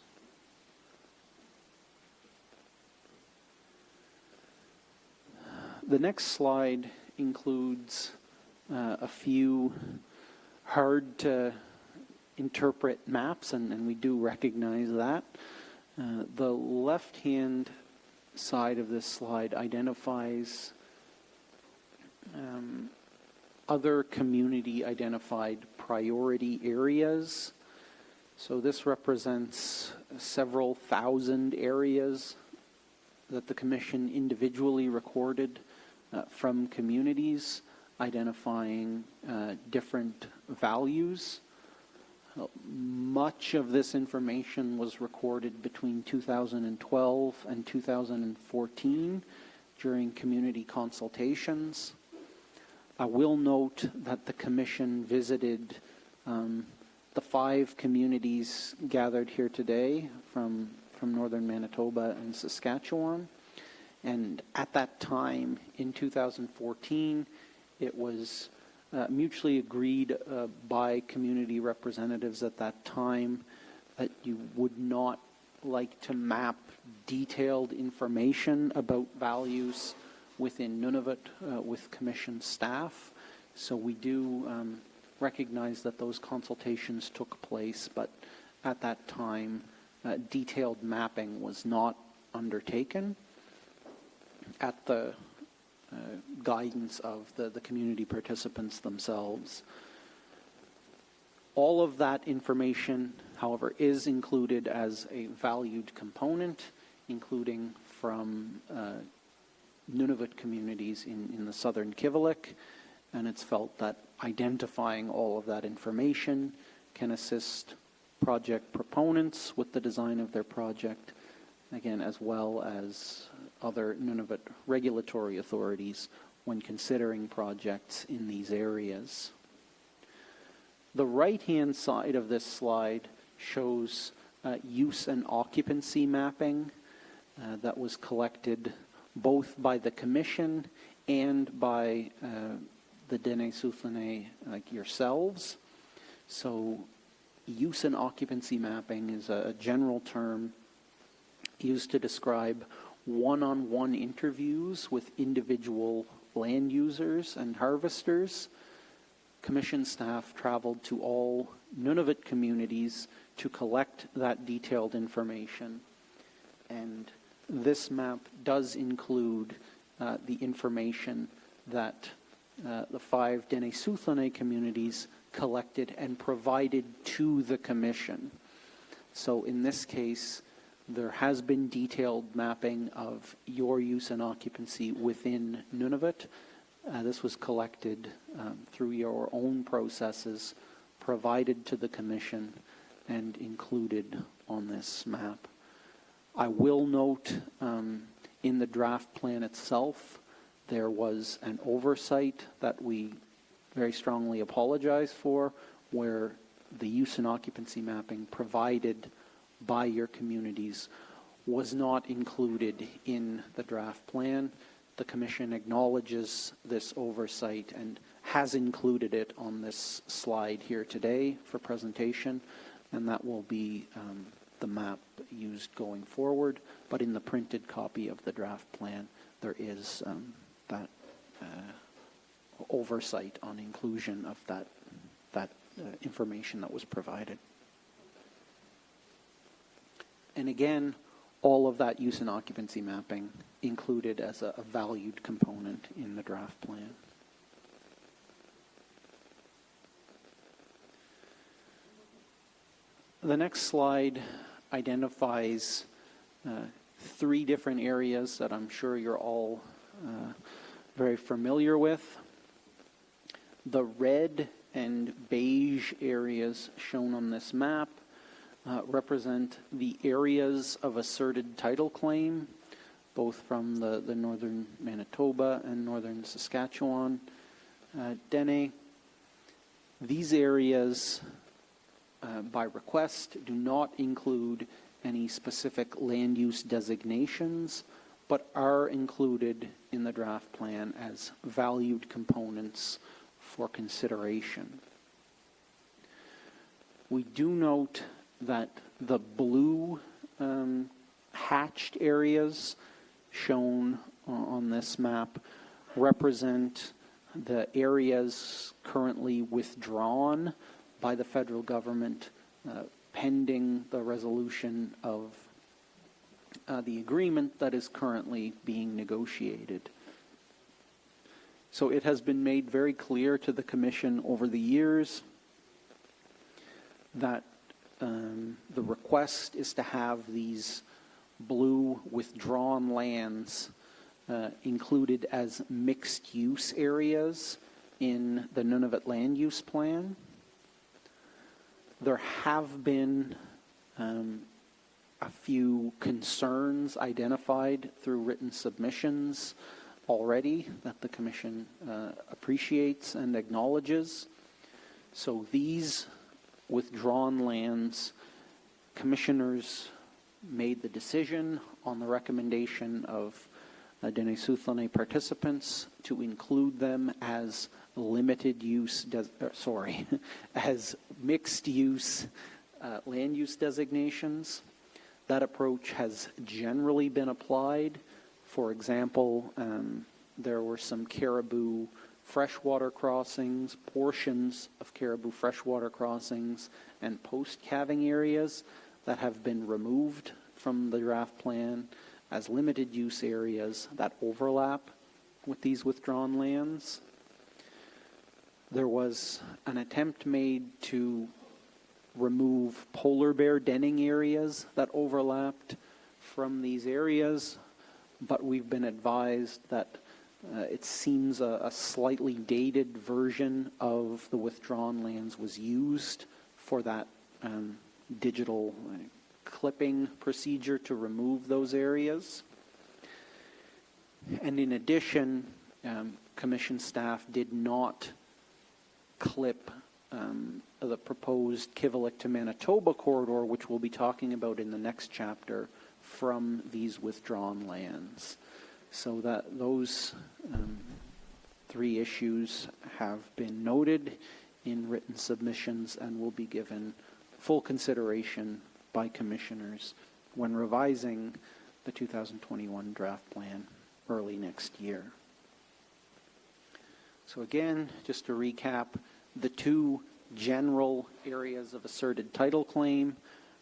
The next slide includes a few hard to interpret maps, and we do recognize that. The left-hand side of this slide identifies other community-identified priority areas. So this represents several thousand areas that the Commission individually recorded from communities, identifying different values. Much of this information was recorded between 2012 and 2014 during community consultations. I will note that the Commission visited the 5 communities gathered here today from northern Manitoba and Saskatchewan. And at that time, in 2014, it was mutually agreed by community representatives at that time that you would not like to map detailed information about values within Nunavut with Commission staff. So we do recognize that those consultations took place, but at that time, detailed mapping was not undertaken at the guidance of the community participants themselves. All of that information, however, is included as a valued component, including from Nunavut communities in the southern Kivalliq, and it's felt that identifying all of that information can assist project proponents with the design of their project, again, as well as other Nunavut regulatory authorities when considering projects in these areas. The right-hand side of this slide shows use and occupancy mapping that was collected both by the Commission and by the Dene Southlanais, like yourselves. So use and occupancy mapping is a general term used to describe one-on-one interviews with individual land users and harvesters. Commission staff traveled to all Nunavut communities to collect that detailed information. And this map does include the information that the 5 Dene Southlanais communities collected and provided to the Commission. So in this case, there has been detailed mapping of your use and occupancy within Nunavut. This was collected through your own processes, provided to the Commission, and included on this map. I will note in the draft plan itself, there was an oversight that we very strongly apologize for, where the use and occupancy mapping provided by your communities was not included in the draft plan. The Commission acknowledges this oversight and has included it on this slide here today for presentation, and that will be the map used going forward. But in the printed copy of the draft plan, there is that oversight on inclusion of that information that was provided. And again, all of that use and occupancy mapping included as a valued component in the draft plan. The next slide identifies 3 different areas that I'm sure you're all very familiar with. The red and beige areas shown on this map represent the areas of asserted title claim, both from the northern Manitoba and northern Saskatchewan Dene. These areas, by request, do not include any specific land use designations, but are included in the draft plan as valued components for consideration. We do note that the blue hatched areas shown on this map represent the areas currently withdrawn by the federal government pending the resolution of the agreement that is currently being negotiated. So it has been made very clear to the Commission over the years that the request is to have these blue withdrawn lands included as mixed-use areas in the Nunavut Land Use Plan. There have been a few concerns identified through written submissions already that the Commission appreciates and acknowledges. So these withdrawn lands, commissioners made the decision on the recommendation of Dene Southlanais participants to include them as limited use, as mixed use land use designations. That approach has generally been applied. For example, there were some caribou freshwater crossings, portions of caribou freshwater crossings, and post-calving areas that have been removed from the draft plan as limited use areas that overlap with these withdrawn lands. There was an attempt made to remove polar bear denning areas that overlapped from these areas, but we've been advised that it seems a slightly dated version of the withdrawn lands was used for that digital clipping procedure to remove those areas. And in addition, Commission staff did not clip the proposed Kivalliq to Manitoba corridor, which we'll be talking about in the next chapter, from these withdrawn lands. So that those three issues have been noted in written submissions and will be given full consideration by commissioners when revising the 2021 draft plan early next year. So again, just to recap, the two general areas of asserted title claim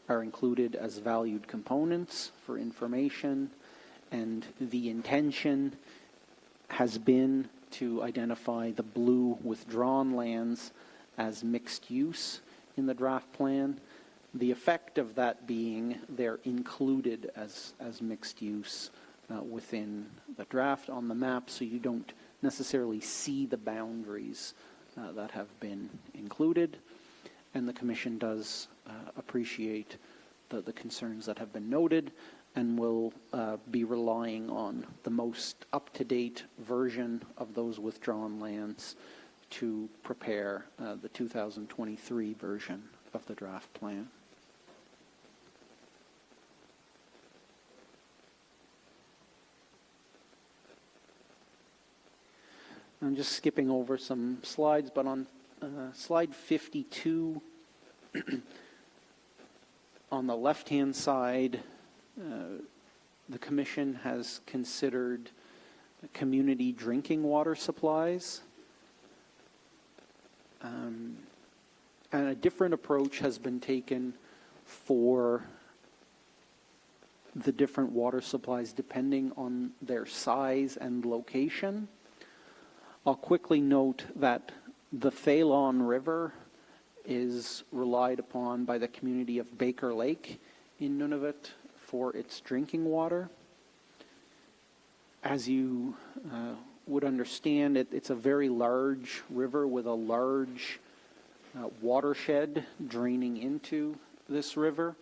are included as valued components for information, and the intention has been to identify the blue withdrawn lands as mixed use in the draft plan. The effect of that being they're included as mixed use within the draft on the map, so you don't necessarily see the boundaries that have been included. And the Commission does appreciate the concerns that have been noted, and will be relying on the most up-to-date version of those withdrawn lands to prepare the 2023 version of the draft plan. I'm just skipping over some slides, but on slide 52, on the left-hand side, the Commission has considered community drinking water supplies. And a different approach has been taken for the different water supplies depending on their size and location. I'll quickly note that the Phelan River is relied upon by the community of Baker Lake in Nunavut for its drinking water. As you would understand, it's a very large river with a large watershed draining into this river.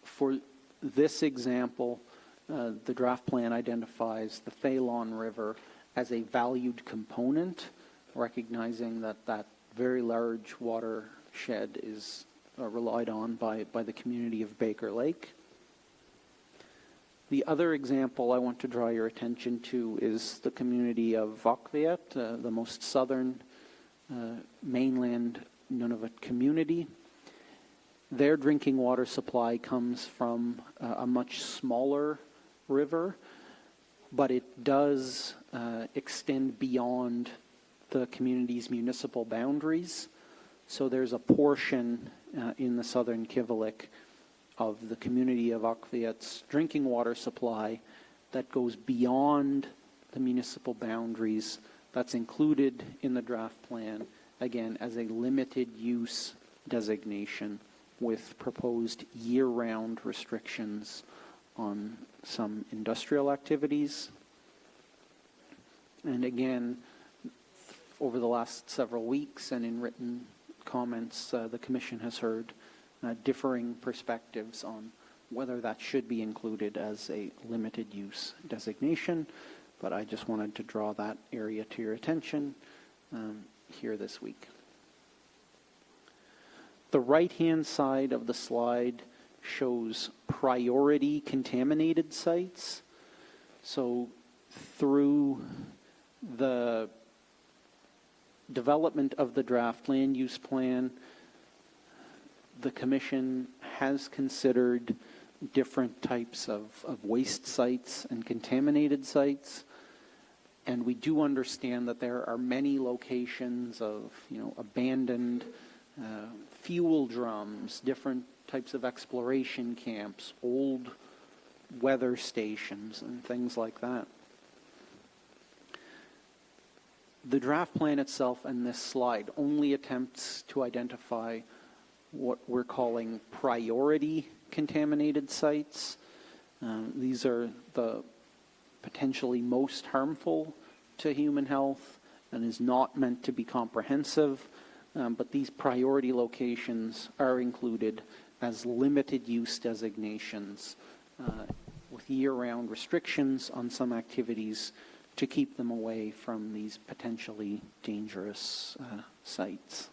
For this example, the draft plan identifies the Phelan River as a valued component, recognizing that very large watershed is relied on by the community of Baker Lake. The other example I want to draw your attention to is the community of Vakviet, the most southern mainland Nunavut community. Their drinking water supply comes from a much smaller river, but it does extend beyond the community's municipal boundaries. So there's a portion in the southern Kivalliq of the community of Akviet's drinking water supply that goes beyond the municipal boundaries. That's included in the draft plan, again, as a limited use designation with proposed year-round restrictions on some industrial activities. And again, over the last several weeks and in written comments, the Commission has heard differing perspectives on whether that should be included as a limited use designation, but I just wanted to draw that area to your attention here this week. The right-hand side of the slide shows priority contaminated sites. So through the development of the draft land use plan, the Commission has considered different types of waste sites and contaminated sites. And we do understand that there are many locations of, abandoned fuel drums, different types of exploration camps, old weather stations, and things like that. The draft plan itself and this slide only attempts to identify what we're calling priority contaminated sites. These are the potentially most harmful to human health and is not meant to be comprehensive, but these priority locations are included as limited use designations with year-round restrictions on some activities to keep them away from these potentially dangerous sites.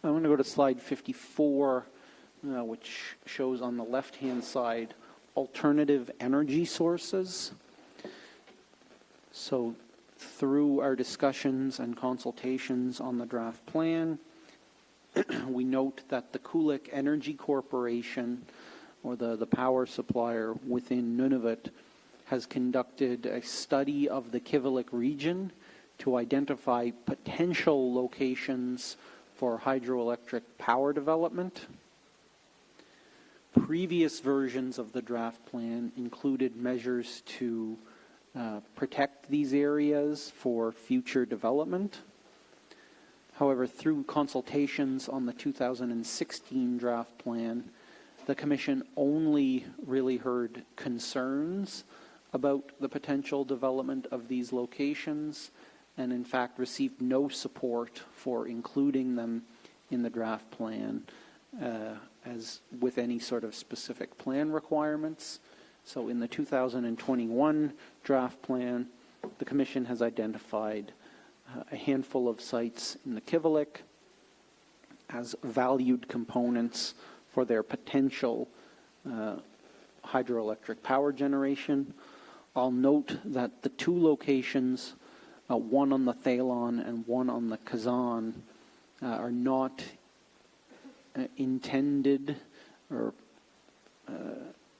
I want to go to slide 54, which shows on the left-hand side alternative energy sources. So through our discussions and consultations on the draft plan, we note that the Kulik Energy Corporation, or the power supplier within Nunavut, has conducted a study of the Kivalliq region to identify potential locations for hydroelectric power development. Previous versions of the draft plan included measures to protect these areas for future development. However, through consultations on the 2016 draft plan, the Commission only really heard concerns about the potential development of these locations, and in fact received no support for including them in the draft plan as with any sort of specific plan requirements. So in the 2021 draft plan, the Commission has identified a handful of sites in the Kivalliq as valued components for their potential hydroelectric power generation. I'll note that the two locations, one on the Thalon and one on the Kazan, are not intended or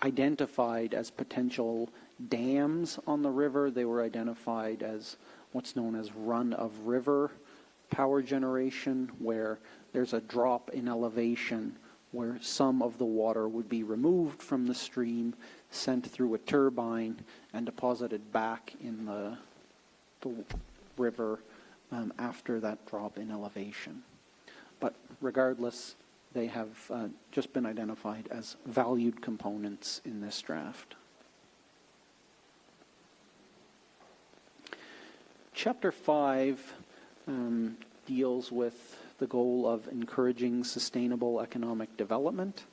identified as potential dams on the river. They were identified as what's known as run-of-river power generation, where there's a drop in elevation where some of the water would be removed from the stream, sent through a turbine, and deposited back in the river after that drop in elevation. But regardless, they have just been identified as valued components in this draft. Chapter 5 deals with the goal of encouraging sustainable economic development.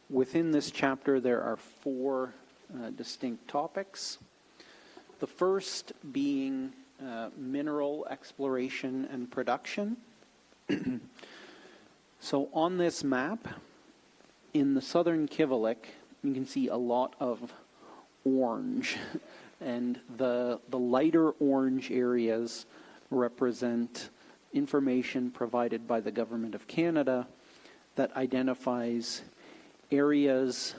Within this chapter, there are four distinct topics. The first being mineral exploration and production. So on this map, in the southern Kivalliq, you can see a lot of orange, and the lighter orange areas represent information provided by the Government of Canada that identifies areas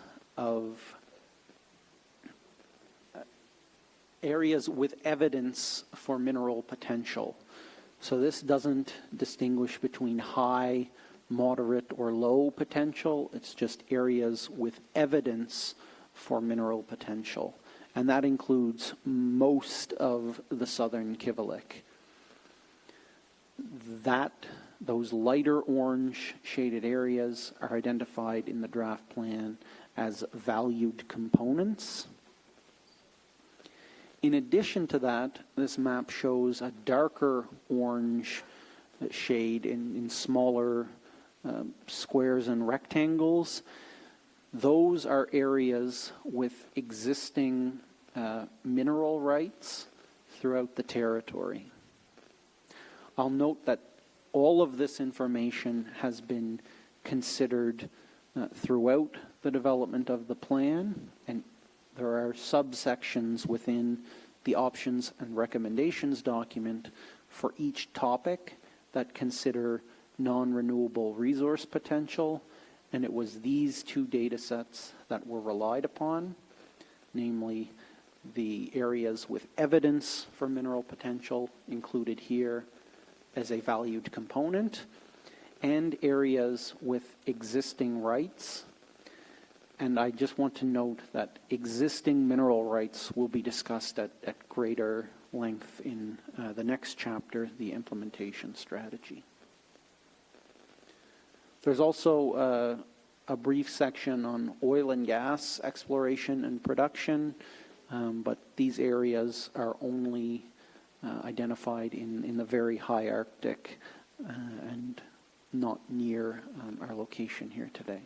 with evidence for mineral potential. So this doesn't distinguish between high, moderate, or low potential. It's just areas with evidence for mineral potential. And that includes most of the southern Kivalliq. Those lighter orange shaded areas are identified in the draft plan as valued components. In addition to that, this map shows a darker orange shade in smaller squares and rectangles. Those are areas with existing mineral rights throughout the territory. I'll note that all of this information has been considered throughout the development of the plan, and there are subsections within the options and recommendations document for each topic that consider non-renewable resource potential, and it was these two data sets that were relied upon, namely the areas with evidence for mineral potential included here as a valued component, and areas with existing rights. And I just want to note that existing mineral rights will be discussed at greater length in the next chapter, the implementation strategy. There's also a brief section on oil and gas exploration and production, but these areas are only identified in the very high Arctic and not near our location here today.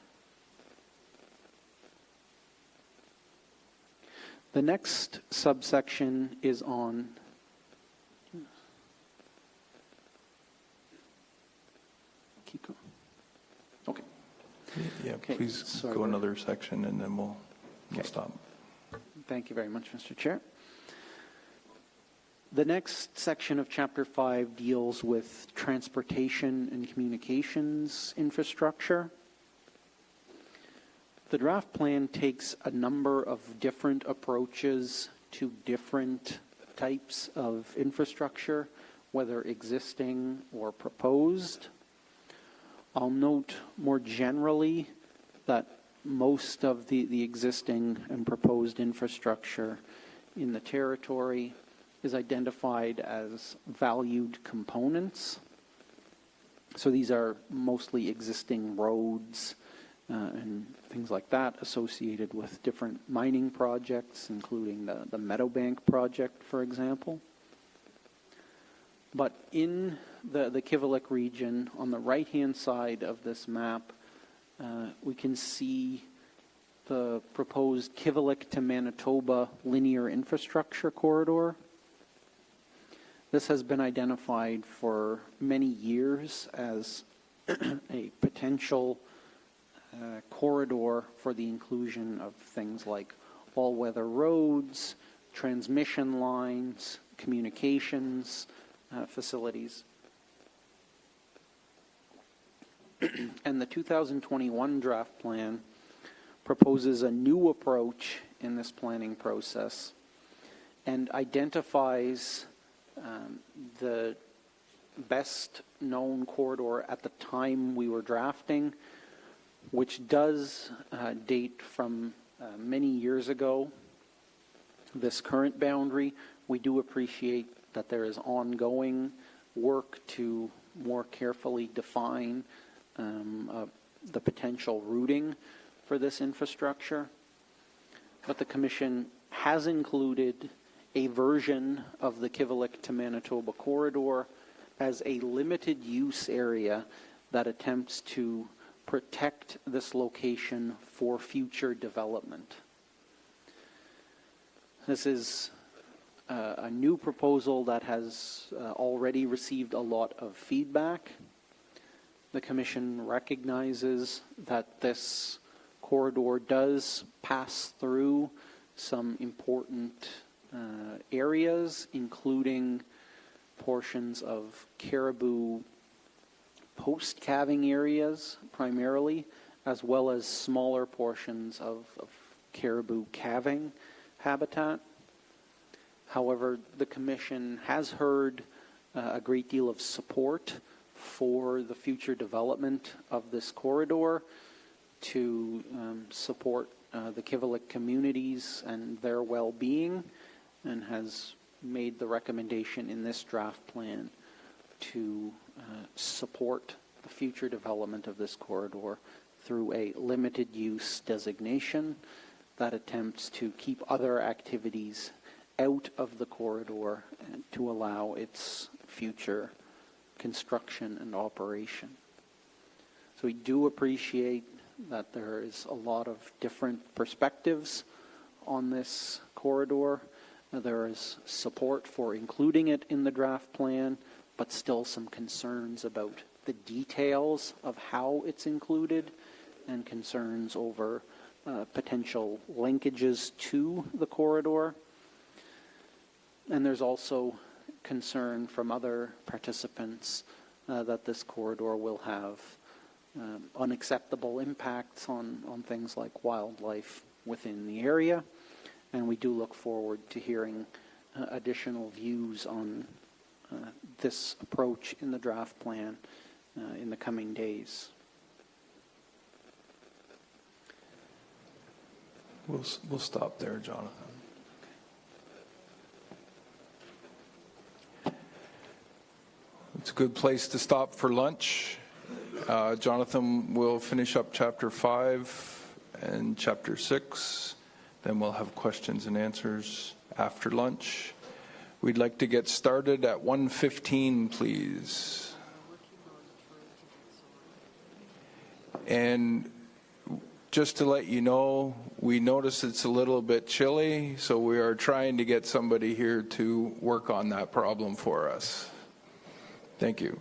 The next subsection is on keep going. Okay. Yeah, Okay, please sorry, go we're- another section and then we'll Okay. stop. Thank you very much, Mr. Chair. The next section of Chapter 5 deals with transportation and communications infrastructure. The draft plan takes a number of different approaches to different types of infrastructure, whether existing or proposed. I'll note more generally that most of the existing and proposed infrastructure in the territory is identified as valued components. So these are mostly existing roads and things like that associated with different mining projects, including the Meadowbank project, for example. But in the Kivalliq region, on the right-hand side of this map, we can see the proposed Kivalliq to Manitoba linear infrastructure corridor. This has been identified for many years as a potential corridor for the inclusion of things like all-weather roads, transmission lines, communications facilities. And the 2021 draft plan proposes a new approach in this planning process and identifies the best known corridor at the time we were drafting, which does date from many years ago. This current boundary, we do appreciate that there is ongoing work to more carefully define the potential routing for this infrastructure. But the Commission has included a version of the Kivalliq to Manitoba corridor as a limited use area that attempts to protect this location for future development. This is a new proposal that has already received a lot of feedback. The Commission recognizes that this corridor does pass through some important areas, including portions of caribou post-calving areas primarily, as well as smaller portions of caribou calving habitat. However, the Commission has heard a great deal of support for the future development of this corridor to support the Kivalliq communities and their well-being, and has made the recommendation in this draft plan to support the future development of this corridor through a limited use designation that attempts to keep other activities out of the corridor and to allow its future construction and operation. So we do appreciate that there is a lot of different perspectives on this corridor. There is support for including it in the draft plan, but still some concerns about the details of how it's included and concerns over potential linkages to the corridor. And there's also concern from other participants that this corridor will have unacceptable impacts on things like wildlife within the area. And we do look forward to hearing additional views on this approach in the draft plan in the coming days. We'll stop there, Jonathan. It's a good place to stop for lunch. Jonathan will finish up chapter 5 and chapter 6. Then we'll have questions and answers after lunch. We'd like to get started at 1:15, please. And just to let you know, we notice it's a little bit chilly, so we are trying to get somebody here to work on that problem for us. Thank you.